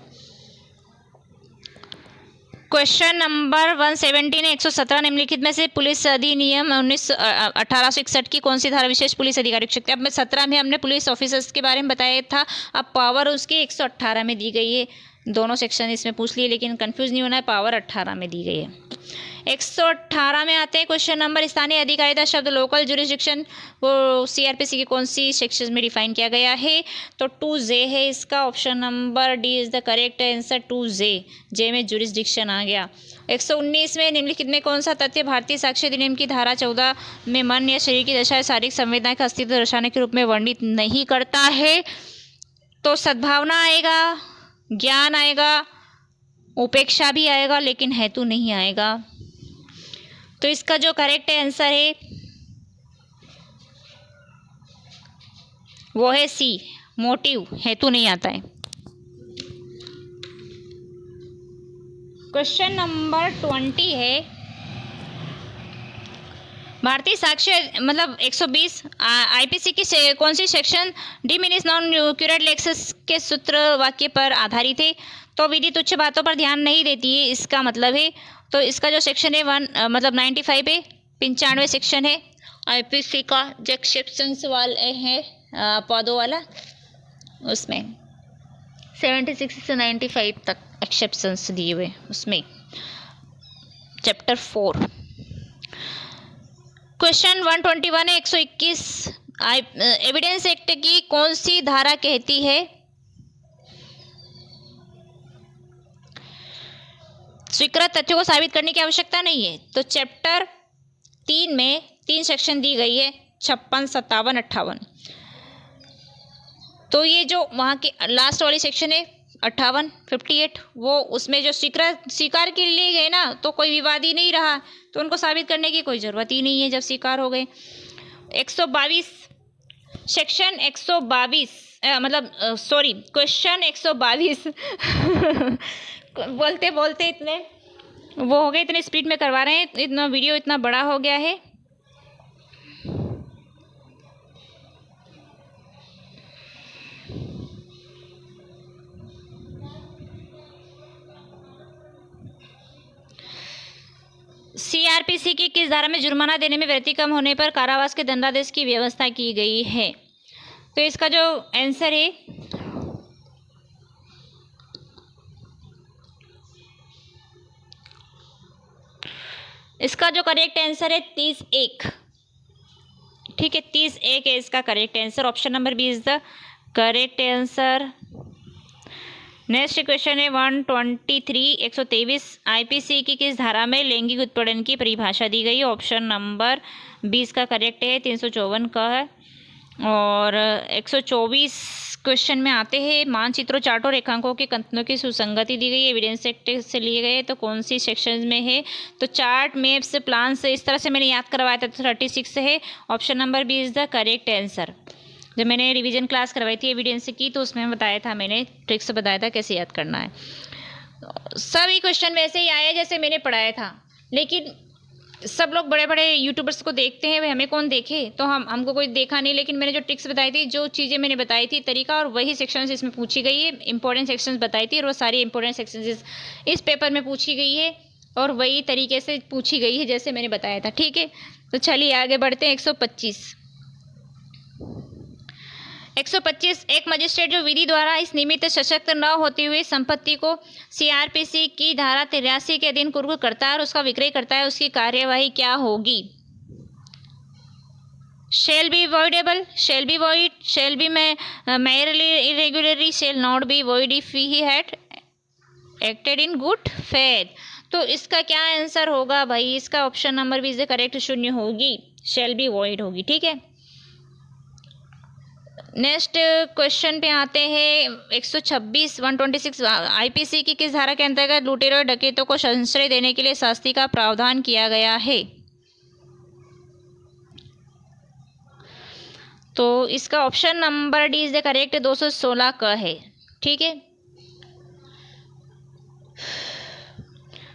Question number 117 है, 117 निम्नलिखित में से पुलिस अधिनियम 1861 की कौन सी धारा विशेष पुलिस अधिकारी की शक्ति? अब 17 में हमने पुलिस ऑफिसर्स के बारे में बताया था, अब पावर उसकी 118 में दी गई है। दोनों सेक्शन इसमें पूछ लिए, लेकिन कंफ्यूज नहीं होना है, पावर 18 में दी गई है। 118 में आते हैं क्वेश्चन नंबर, स्थानीय अधिकारिता शब्द लोकल जुरिस्डिक्शन वो सीआरपीसी की कौन सी सेक्शन में डिफाइन किया गया है? तो 2J है इसका, option number D is the correct answer, 2J, जे में जुरिस्डिक्शन आ गया। 119 में निम्नलिखित में कौन सा तथ्य भारतीय साक्ष्य अधिनियम की धारा 14 में मन या शरीर की दशा या शारीरिक संवेदना का अस्तित्व दर्शाने के रूप में वर्णित नहीं करता है? तो सद्भावना आएगा, ज्ञान आएगा, उपेक्षा भी आएगा, लेकिन हेतु नहीं आएगा। तो इसका जो करेक्ट आंसर है वो है सी, मोटिव, हेतु नहीं आता है। क्वेश्चन नंबर 20 है, भारतीय साक्ष्य मतलब 120 आईपीसी की कौन सी सेक्शन डिमिनिश नॉन क्यूरेट एक्सेस के सूत्र वाक्य पर आधारित है? तो विधि तुच्छ बातों पर ध्यान नहीं देती है, इसका मतलब है। तो इसका जो सेक्शन है 95 है, 95 सेक्शन है आईपीसी का, जो एक्सेप्शंस वाले है पौधों वाला, उसमें 76 से 95 तक एक्सेप्शंस दिए हुए उसमें, चैप्टर 4। क्वेश्चन 121 है, 121 एविडेंस एक्ट की कौन सी धारा कहती है? स्वीकृत तथ्यों को साबित करने की आवश्यकता नहीं है। तो चैप्टर 3 में 3 सेक्शन दी गई है, 56, 57, 58। तो ये जो वहाँ की लास्ट वाली सेक्शन है 58, 58, वो उसमें जो स्वीकार के लिए गए ना, तो कोई विवाद ही नहीं रहा, तो उनको साबित करने की कोई ज़रूरत ही नहीं है जब स्वीकार हो गए। 122 सेक्शन 122 क्वेश्चन 122 बोलते बोलते इतने वो हो गए, इतने स्पीड में करवा रहे हैं, इतना वीडियो इतना बड़ा हो गया है। सीआरपीसी की किस धारा में जुर्माना देने में वृद्धि कम होने पर कारावास के दंडादेश की व्यवस्था की गई है? तो इसका जो आंसर है इसका जो करेक्ट आंसर है 30(1), ठीक है, 30(1) है इसका correct answer, option number B is the correct answer. Next question है 123, 123 आईपीसी की किस धारा में लैंगिक उत्पीड़न की परिभाषा दी गई? ऑप्शन नंबर 20 का करेक्ट है, 354 का है। और 124 क्वेश्चन में आते हैं, मानचित्रों, चार्टों, रेखांकों के कथनों की सुसंगति दी गई, एविडेंस एक्ट से लिए गए, तो कौन सी सेक्शन में है? तो चार्ट, मैप्स, प्लान्स, इस तरह से मैंने याद करवाया था, तो 36 है, option number B is the correct answer. जब मैंने रिवीजन क्लास करवाई थी एविडेंस की, तो उसमें बताया था, मैंने ट्रिक्स बताया था कैसे याद करना है। सभी क्वेश्चन वैसे ही आए जैसे मैंने पढ़ाया था, लेकिन सब लोग बड़े बड़े यूट्यूबर्स को देखते हैं, वे हमें कौन देखे, तो हमको कोई देखा नहीं, लेकिन मैंने जो ट्रिक्स बताई थी, जो चीज़ें मैंने बताई थी, तरीका, और वही सेक्शंस इसमें पूछी गई है, इंपॉर्टेंट सेक्शंस बताई थी, और वो सारी इंपॉर्टेंट सेक्शंस इस पेपर में पूछी गई है, और वही तरीके से पूछी गई है जैसे मैंने बताया था, ठीक है। तो चलिए आगे बढ़ते हैं। 125 एक मजिस्ट्रेट जो विधि द्वारा इस निमित्त सशक्त न होते हुए संपत्ति को सीआरपीसी की धारा 83 के अधीन कुर्क करता है और उसका विक्रय करता है, उसकी कार्यवाही क्या होगी? shall be voidable, shall be void, shall be merely irregularly, shall not be void if he had acted in good faith। तो इसका क्या आंसर होगा भाई? इसका option number B is correct, 0 होगी, shall be void होगी, ठीक है। नेक्स्ट क्वेश्चन पे आते हैं 126, 126 आईपीसी की किस धारा के अंतर्गत लुटेरों और डकैतों को संश्रय देने के लिए शास्ति का प्रावधान किया गया है? तो इसका option number D is the correct, 216 का है, ठीक है।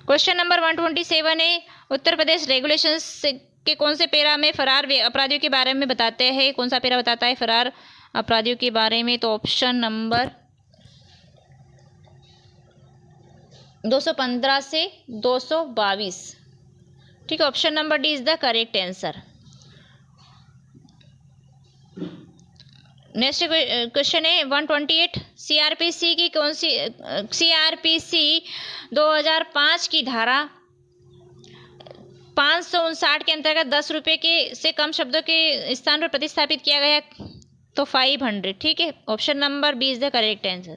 क्वेश्चन नंबर 127 है, उत्तर प्रदेश रेगुलेशंस के कौन से पैरा में फरार अपराधियों के बारे में बताते हैं? कौन सा पैरा बताता है फरार अपराधियों के बारे में? तो ऑप्शन नंबर 215 से 222, ठीक है, option number D is the correct answer. Next question है 128 सीआरपीसी की कौन सी सीआरपीसी 2005 की धारा 559 के अंतर्गत 10 रुपये के से कम शब्दों के स्थान पर प्रतिस्थापित किया गया तो 500। ठीक है, option number B is the correct answer.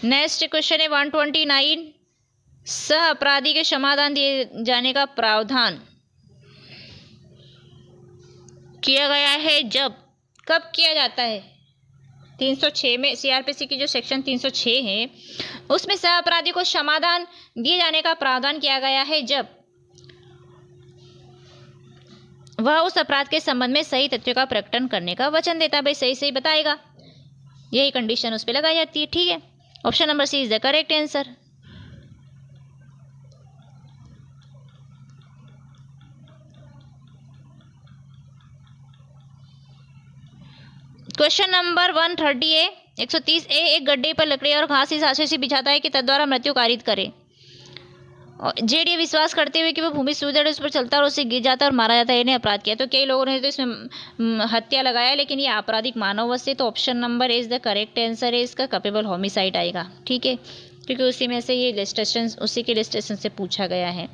Next question है 129, सह अपराधी के क्षमादान दिए जाने का प्रावधान किया गया है जब, कब किया जाता है? 306 में, सीआरपीसी की जो सेक्शन 306 है उसमें सह अपराधी को क्षमादान दिए जाने का प्रावधान किया गया है जब वह उस अपराध के संबंध में सही तथ्यों का प्रकटन करने का वचन देता है। भाई सही सही बताएगा, यही कंडीशन उस पर लगाई जाती है। ठीक है, option number C is the correct answer. Question number 130 है 130 ए, एक गड्ढे पर लकड़ी और घास इस आशय से बिछाता है कि तद्वारा मृत्यु कारित करे। जेड ये विश्वास करते हुए कि वह भूमि सूझ उस पर चलता है और उससे गिर जाता है और मारा जाता है, इन्हें अपराध किया। तो कई लोगों ने तो इसमें हत्या लगाया, लेकिन ये आपराधिक मानववश से, तो option number is the correct answer है इसका, कपेबल होमिसाइड आएगा। ठीक है, क्योंकि उसी में से ये लिस्टेशन, उसी के लिस्टेशन से पूछा गया है।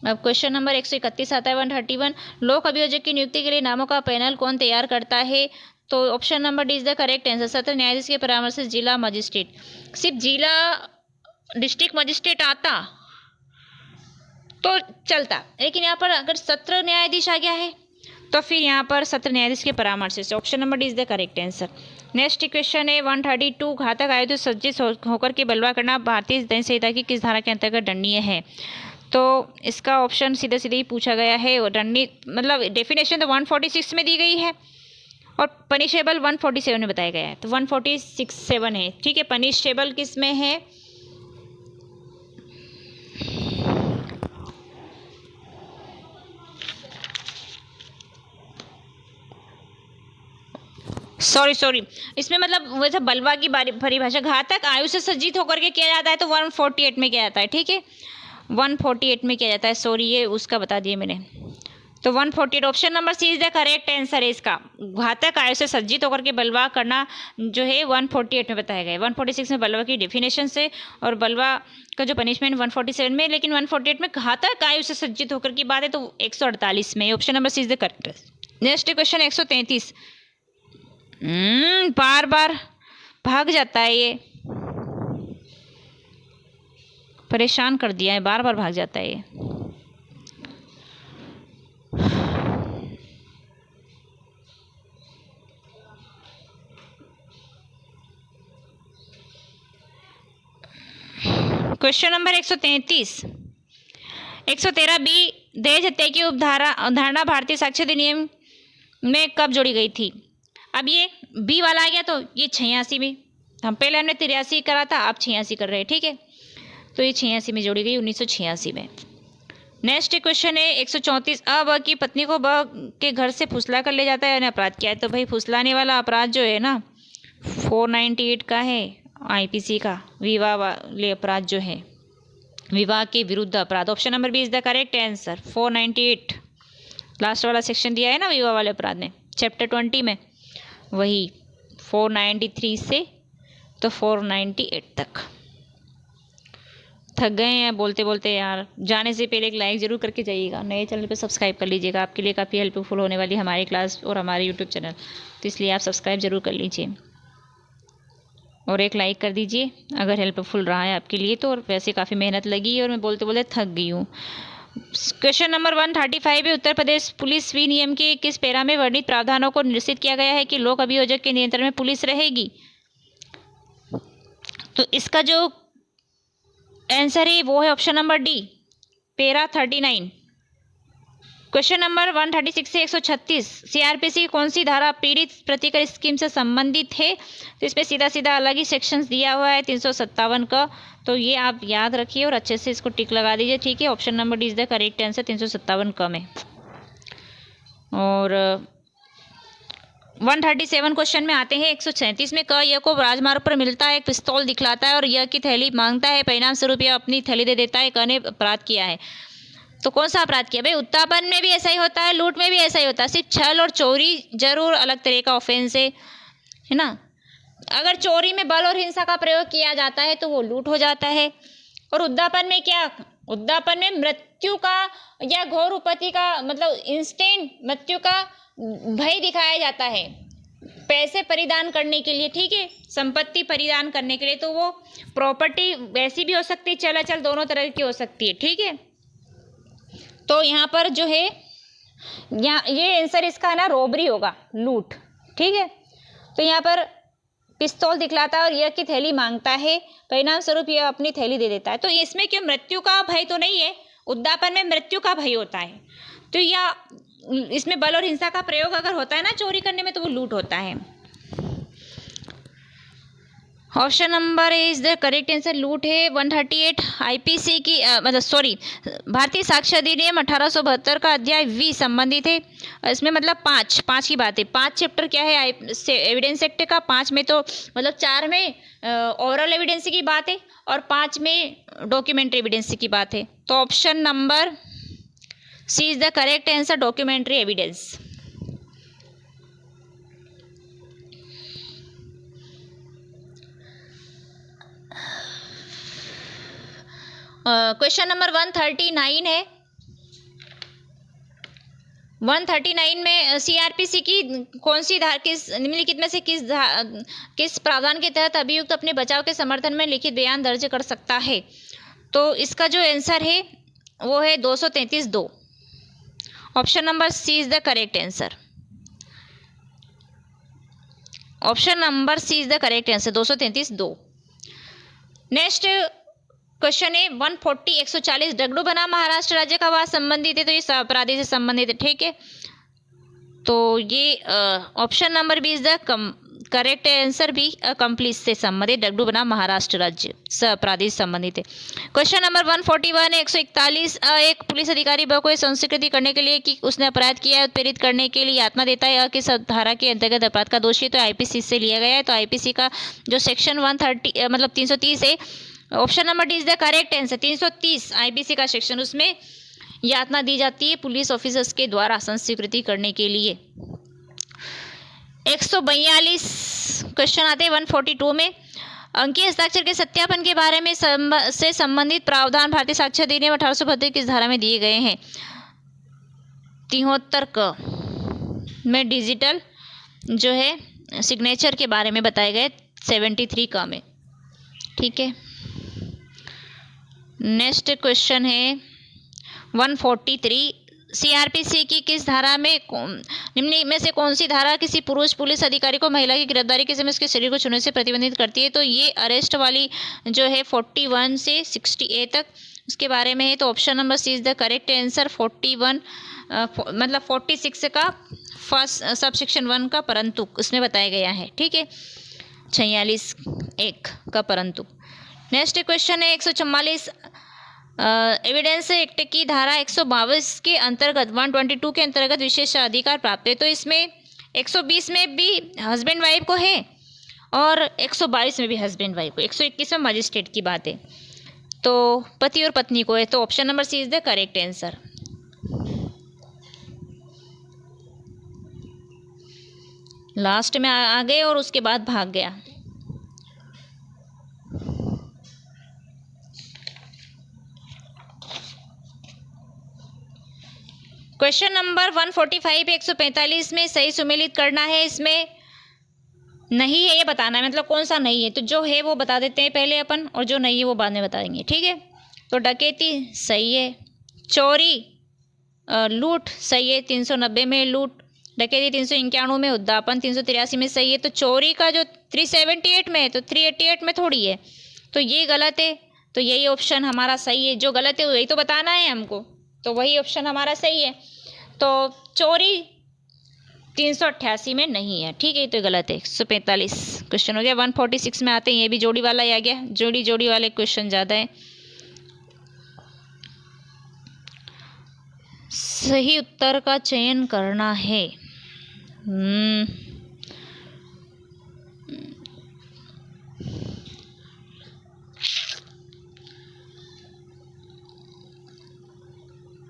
अब क्वेश्चन नंबर 131 आता है 131, लोक अभियोजक की नियुक्ति के लिए नामों का पैनल कौन तैयार करता है? तो option number D is the correct answer, सत्र न्यायाधीश के परामर्श से जिला मजिस्ट्रेट। सिर्फ जिला डिस्ट्रिक्ट मजिस्ट्रेट आता तो चलता, लेकिन यहाँ पर अगर सत्र न्यायाधीश आ गया है तो फिर यहाँ पर सत्र न्यायाधीश के परामर्श से, option number D is the correct answer. Next question है 132, घातक आयुध सज्जित होकर के बलवा करना भारतीय दंड संहिता की किस धारा के अंतर्गत दंडनीय है? तो इसका ऑप्शन सीधे सीधे ही पूछा गया है, और दंडनीय मतलब डेफिनेशन तो 146 में दी गई है और पनिशेबल 147 में बताया गया है, तो 146(7) है। ठीक है, पनिशेबल किस में है? सॉरी, इसमें मतलब वैसे बलवा की परिभाषा घातक आयु से सज्जित होकर के किया जाता है तो 148 में किया जाता है। ठीक है, 148 में किया जाता है, सॉरी ये उसका बता दिया मैंने। तो 148 option number C is the correct answer है इसका। घातक आयु से सज्जित होकर के बलवा करना जो है 148 में बताया गया है। 146 में बलवा की डेफिनेशन से और बलवा का जो पनिशमेंट 147 में, लेकिन 148 में घातक आयु से सज्जित होकर की बात है तो 148 में। Option number C is the correct. Next question 133, बार बार भाग जाता है, ये परेशान कर दिया है, बार बार भाग जाता है ये। क्वेश्चन नंबर 133, 113 बी, दहेज हत्या की अवधारणा भारतीय साक्ष्य अधिनियम में कब जोड़ी गई थी? अब ये बी वाला आ गया तो ये 86 में, हम पहले हमने 83 करा था, अब 86 कर रहे हैं। ठीक है, तो ये 86 में जोड़ी गई, 1986 में। नेक्स्ट क्वेश्चन है 134, अब की पत्नी को ब के घर से फुसला कर ले जाता है, यानी अपराध किया है। तो भाई फुसलाने वाला अपराध जो है ना 498 का है आईपीसी का, विवाह वाले अपराध जो है, विवाह के विरुद्ध अपराध। Option number B is the correct answer, 498 last वाला सेक्शन दिया है ना विवाह वाले अपराध में, चैप्टर 20 में, वही 493 से तो 498 तक। थक गए हैं बोलते बोलते यार, जाने से पहले एक लाइक ज़रूर करके जाइएगा, नए चैनल पे सब्सक्राइब कर लीजिएगा, आपके लिए काफ़ी हेल्पफुल होने वाली हमारी क्लास और हमारे यूट्यूब चैनल, तो इसलिए आप सब्सक्राइब ज़रूर कर लीजिए और एक लाइक कर दीजिए अगर हेल्पफुल रहा है आपके लिए तो। और वैसे काफ़ी मेहनत लगी और मैं बोलते बोलते थक गई हूँ। क्वेश्चन नंबर 135 है, उत्तर प्रदेश पुलिस विनियम के किस पैरा में वर्णित प्रावधानों को निश्चित किया गया है कि लोक अभियोजक के नियंत्रण में पुलिस रहेगी? तो इसका जो आंसर है वो है option number D, para 39। Question number 136 से 136, सीआरपीसी की कौन सी धारा पीड़ित प्रतिकर स्कीम से संबंधित है? तो इसमें सीधा सीधा अलग ही सेक्शंस दिया हुआ है 357 का, तो ये आप याद रखिए और अच्छे से इसको टिक लगा दीजिए। ठीक है, option number D is the correct answer, 357 का में। और 137 क्वेश्चन में आते हैं 137 में, क य को राजमार्ग पर मिलता है, एक पिस्तौल दिखलाता है और य की थैली मांगता है, परिणाम स्वरूप यह अपनी थैली दे देता है, क ने अपराध किया है। तो कौन सा अपराध किया? भाई उत्तापन में भी ऐसा ही होता है, लूट में भी ऐसा ही होता है, सिर्फ छल और चोरी जरूर अलग तरह का ऑफेंस है ना। अगर चोरी में बल और हिंसा का प्रयोग किया जाता है तो वो लूट हो जाता है, और उद्यापन में क्या? उद्यापन में मृत्यु का या घोर उपत्ति का मतलब इंस्टेंट मृत्यु का भय दिखाया जाता है पैसे परिधान करने के लिए, ठीक है, संपत्ति परिधान करने के लिए। तो वो प्रॉपर्टी वैसी भी हो सकती है, चल अचल दोनों तरह की हो सकती है, ठीक है। तो यहाँ पर जो है यहाँ ये आंसर इसका है ना रॉबरी होगा, लूट, ठीक है। तो यहाँ पर पिस्तौल दिखलाता है और यह की थैली मांगता है, परिणाम स्वरूप यह अपनी थैली दे देता है। तो इसमें क्यों मृत्यु का भय तो नहीं है, उद्यापन में मृत्यु का भय होता है। तो या इसमें बल और हिंसा का प्रयोग अगर होता है ना चोरी करने में, तो वो लूट होता है। Option number A is the correct answer, लूट है। 138 आईपीसी की मतलब सॉरी भारतीय साक्ष्य अधिनियम 1872 का अध्याय 20 संबंधित है। इसमें मतलब पाँच की बात है। 5 चैप्टर क्या है एविडेंस एक्ट का, 5 में तो मतलब 4 में ओरल एविडेंस की बात है और 5 में डॉक्यूमेंट्री एविडेंस की बात है। तो option number C is the correct answer, documentary evidence. Question number 139 है। 139 में सीआरपीसी की कौन सी धारा, किस निम्नलिखित में से किस प्रावधान के तहत अभियुक्त अपने बचाव के समर्थन में लिखित बयान दर्ज कर सकता है। तो इसका जो आंसर है वो है 233(2). Option number C is the correct answer. Option number C is the correct answer, 233(2). Next question है 140 140 दगड़ू बनाम महाराष्ट्र राज्य का वाद संबंधित है। तो ये अपराधी से संबंधित है, ठीक है। तो ये option number B is the correct answer, भी कंप्लीट से संबंधित, दगड़ू बनाम महाराष्ट्र राज्य से अपराधी से संबंधित है। क्वेश्चन नंबर 141 141 एक पुलिस अधिकारी ब को संस्कृति करने के लिए कि उसने अपराध किया है उत्प्रेरित करने के लिए यातना देता है किस धारा के अंतर्गत अपराध का दोषी, तो आईपीसी से लिया गया है। तो आईपीसी का जो सेक्शन 130 मतलब 330 है। Option number D is the correct answer, 330 IPC का सेक्शन, उसमें यातना दी जाती है पुलिस ऑफिसर्स के द्वारा संस्कृति करने के लिए। 142 क्वेश्चन आते हैं 142 में। अंकीय हस्ताक्षर के सत्यापन के बारे में से संबंधित प्रावधान भारतीय साक्ष्य अधिनियम 1872 किस धारा में दिए गए हैं। 73 क में डिजिटल जो है सिग्नेचर के बारे में बताए गए 73 क में, ठीक है। नेक्स्ट क्वेश्चन है 143 सीआरपीसी की किस धारा में निम्न में से कौन सी धारा किसी पुरुष पुलिस अधिकारी को महिला की गिरफ्तारी के समय उसके शरीर को छूने से प्रतिबंधित करती है। तो ये अरेस्ट वाली जो है 41 से 60A तक उसके बारे में है। तो option number C is the correct answer, 41 मतलब 46 का फर्स्ट सब सेक्शन 1 का परंतु उसमें बताया गया है, ठीक है। 46(1) का परंतु। नेक्स्ट क्वेश्चन है 144 एविडेंस एक्ट की धारा 122 के अंतर्गत 122 के अंतर्गत विशेष अधिकार प्राप्त है। तो इसमें 120 में भी हस्बैंड वाइफ को है और 122 में भी हस्बैंड वाइफ को, 121 में मजिस्ट्रेट की बात है, तो पति और पत्नी को है। तो option number C is the correct answer. Last में आ गए और उसके बाद भाग गया। क्वेश्चन नंबर 145 145 में सही सुमेलित करना है। इसमें नहीं है ये बताना है, मतलब कौन सा नहीं है। तो जो है वो बता देते हैं पहले अपन, और जो नहीं है वो बाद में बताएंगे, ठीक है। तो डकैती सही है, चोरी लूट सही है, 390 में लूट, डकैती 391 में, उद्यापन 383 में सही है। तो चोरी का जो 378 में है तो 388 में थोड़ी है, तो ये गलत है। तो यही ऑप्शन हमारा सही है, जो गलत है वही तो बताना है हमको, तो वही ऑप्शन हमारा सही है। तो चोरी 388 में नहीं है, ठीक है, तो गलत है। 145 क्वेश्चन हो गया। 146 में आते हैं, ये भी जोड़ी वाला ही आ गया, जोड़ी वाले क्वेश्चन ज़्यादा है। सही उत्तर का चयन करना है।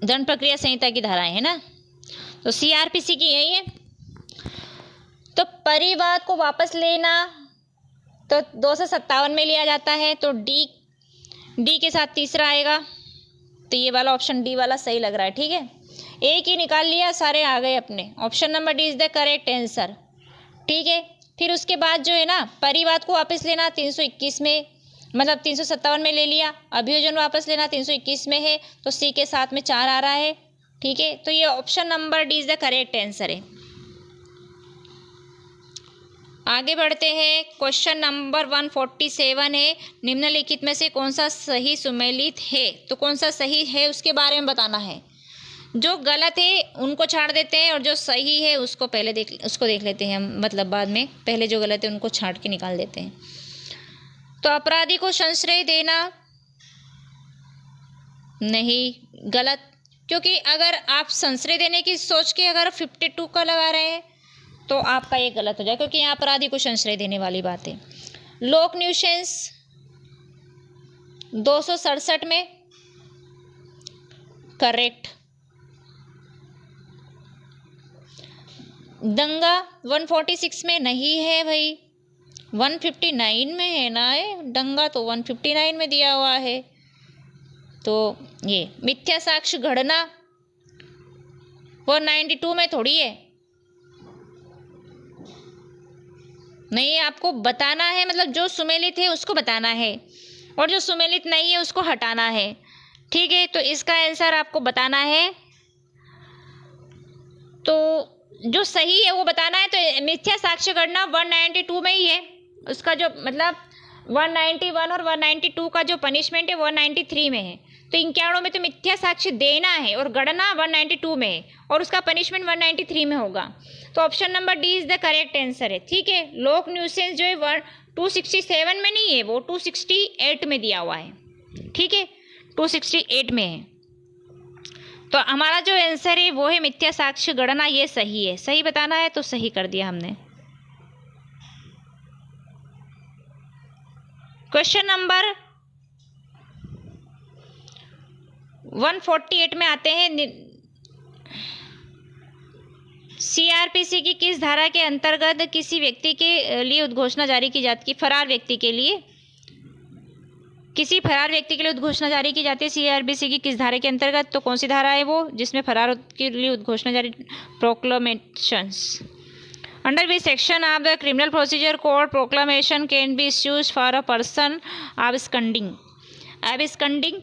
दंड प्रक्रिया संहिता की धाराएं है ना, तो सीआरपीसी की यही है। तो परिवाद को वापस लेना तो 257 में लिया जाता है। तो डी के साथ तीसरा आएगा, तो ये वाला ऑप्शन डी वाला सही लग रहा है। ठीक है, एक ही निकाल लिया, सारे आ गए अपने। Option number D is the correct answer. ठीक है, फिर उसके बाद जो है ना, परिवाद को वापस लेना 321 में, मतलब 357 में ले लिया। अभियोजन वापस लेना 321 में है, तो सी के साथ में 4 आ रहा है। ठीक है, तो ये option number D is the correct answer है। आगे बढ़ते हैं। क्वेश्चन नंबर 147 है, निम्नलिखित में से कौन सा सही सुमेलित है? तो कौन सा सही है उसके बारे में बताना है। जो गलत है उनको छाड़ देते हैं, और जो सही है उसको पहले उसको देख लेते हैं हम, मतलब बाद में। पहले जो गलत है उनको छांट के निकाल देते हैं। तो अपराधी को संश्रय देना नहीं, गलत, क्योंकि अगर आप संश्रय देने की सोच के अगर 52 का लगा रहे हैं तो आपका ये गलत हो जाए, क्योंकि यहाँ अपराधी को संश्रय देने वाली बात है। लोक न्यूसेंस 267 में करेक्ट। दंगा 146 में नहीं है भाई, 159 में है ना। है दंगा तो 159 में दिया हुआ है। तो ये मिथ्या साक्ष्य गणना 192 में थोड़ी है। नहीं, आपको बताना है, मतलब जो सुमेलित है उसको बताना है, और जो सुमेलित नहीं है उसको हटाना है। ठीक है, तो इसका आंसर आपको बताना है। तो जो सही है वो बताना है। तो मिथ्या साक्ष्य गणना 192 में ही है। उसका जो मतलब 191 और 192 का जो पनिशमेंट है 193 में है। तो इन क्याणों में तो मिथ्या साक्ष्य देना है और गणना 192 में है, और उसका पनिशमेंट 193 में होगा। तो option number D is the correct answer है। ठीक है, लोक न्यूसेंस जो है 267 में नहीं है, वो 268 में दिया हुआ है। ठीक है, 268 में है। तो हमारा जो आंसर है वो है मिथ्या साक्ष्य गणना। ये सही है, सही बताना है तो सही कर दिया हमने। क्वेश्चन नंबर 148 में आते हैं। सीआरपीसी की किस धारा के अंतर्गत किसी व्यक्ति के लिए उद्घोषणा जारी की जाती है? फरार व्यक्ति के लिए, किसी फरार व्यक्ति के लिए उद्घोषणा जारी की जाती है सीआरपीसी की किस धारा के अंतर्गत? तो कौन सी धारा है वो जिसमें फरार के लिए उद्घोषणा जारी? Proclamations. Under which section of the criminal procedure code proclamation can be issues for a person absconding? absconding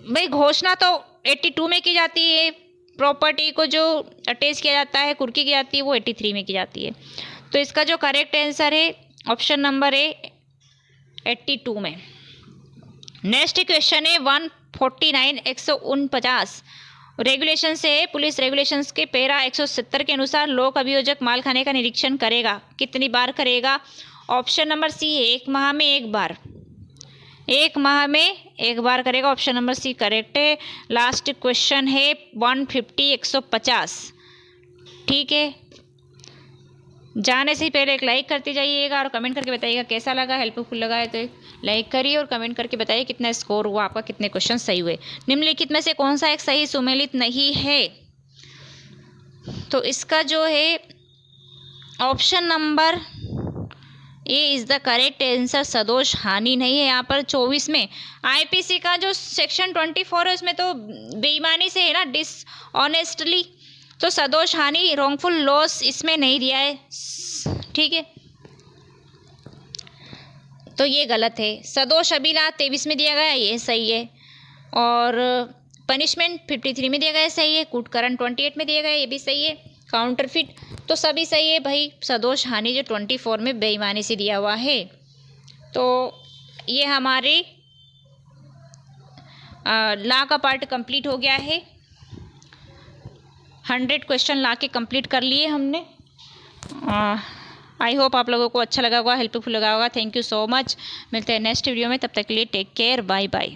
भाई घोषणा तो 82 में की जाती है, प्रॉपर्टी को जो अटैच किया जाता है, कुर्की की जाती है, वो 83 में की जाती है। तो इसका जो करेक्ट आंसर है ऑप्शन नंबर है 82 में। नेक्स्ट क्वेश्चन है 149 149 रेगुलेशन से है। पुलिस रेगुलेशंस के पैरा 170 के अनुसार लोक अभियोजक मालखाने का निरीक्षण करेगा, कितनी बार करेगा? ऑप्शन नंबर सी है 1 माह में 1 बार। 1 माह में 1 बार करेगा, ऑप्शन नंबर सी करेक्ट है। लास्ट क्वेश्चन है 150 150। ठीक है, जाने से पहले एक लाइक करते जाइएगा और कमेंट करके बताइएगा कैसा लगा, हेल्पफुल लगा है तो लाइक करिए और कमेंट करके बताइए कितना स्कोर हुआ आपका, कितने क्वेश्चन सही हुए। निम्नलिखित में से कौन सा एक सही सुमेलित नहीं है? तो इसका जो है option number A is the correct answer. सदोष हानि नहीं है यहाँ पर। 24 में आईपीसी का जो सेक्शन 24 है उसमें तो बेईमानी से है ना, डिसऑनेस्टली, तो सदोष हानि रॉन्गफुल लॉस इसमें नहीं दिया है। ठीक है, तो ये गलत है। सदोष अभिलाष 23 में दिया गया, ये सही है। और पनिशमेंट 53 में दिया गया, सही है। कूटकरण 28 में दिया गया, ये भी सही है। काउंटरफिट तो सभी सही है भाई। सदोष हानि जो 24 में बेईमानी से दिया हुआ है। तो ये हमारे लॉ का पार्ट कंप्लीट हो गया है। 100 क्वेश्चन ला के कंप्लीट कर लिए हमने। आई होप आप लोगों को अच्छा लगा होगा, हेल्पफुल लगा होगा। Thank you so much. मिलते हैं नेक्स्ट वीडियो में, तब तक के लिए टेक केयर, बाय बाय।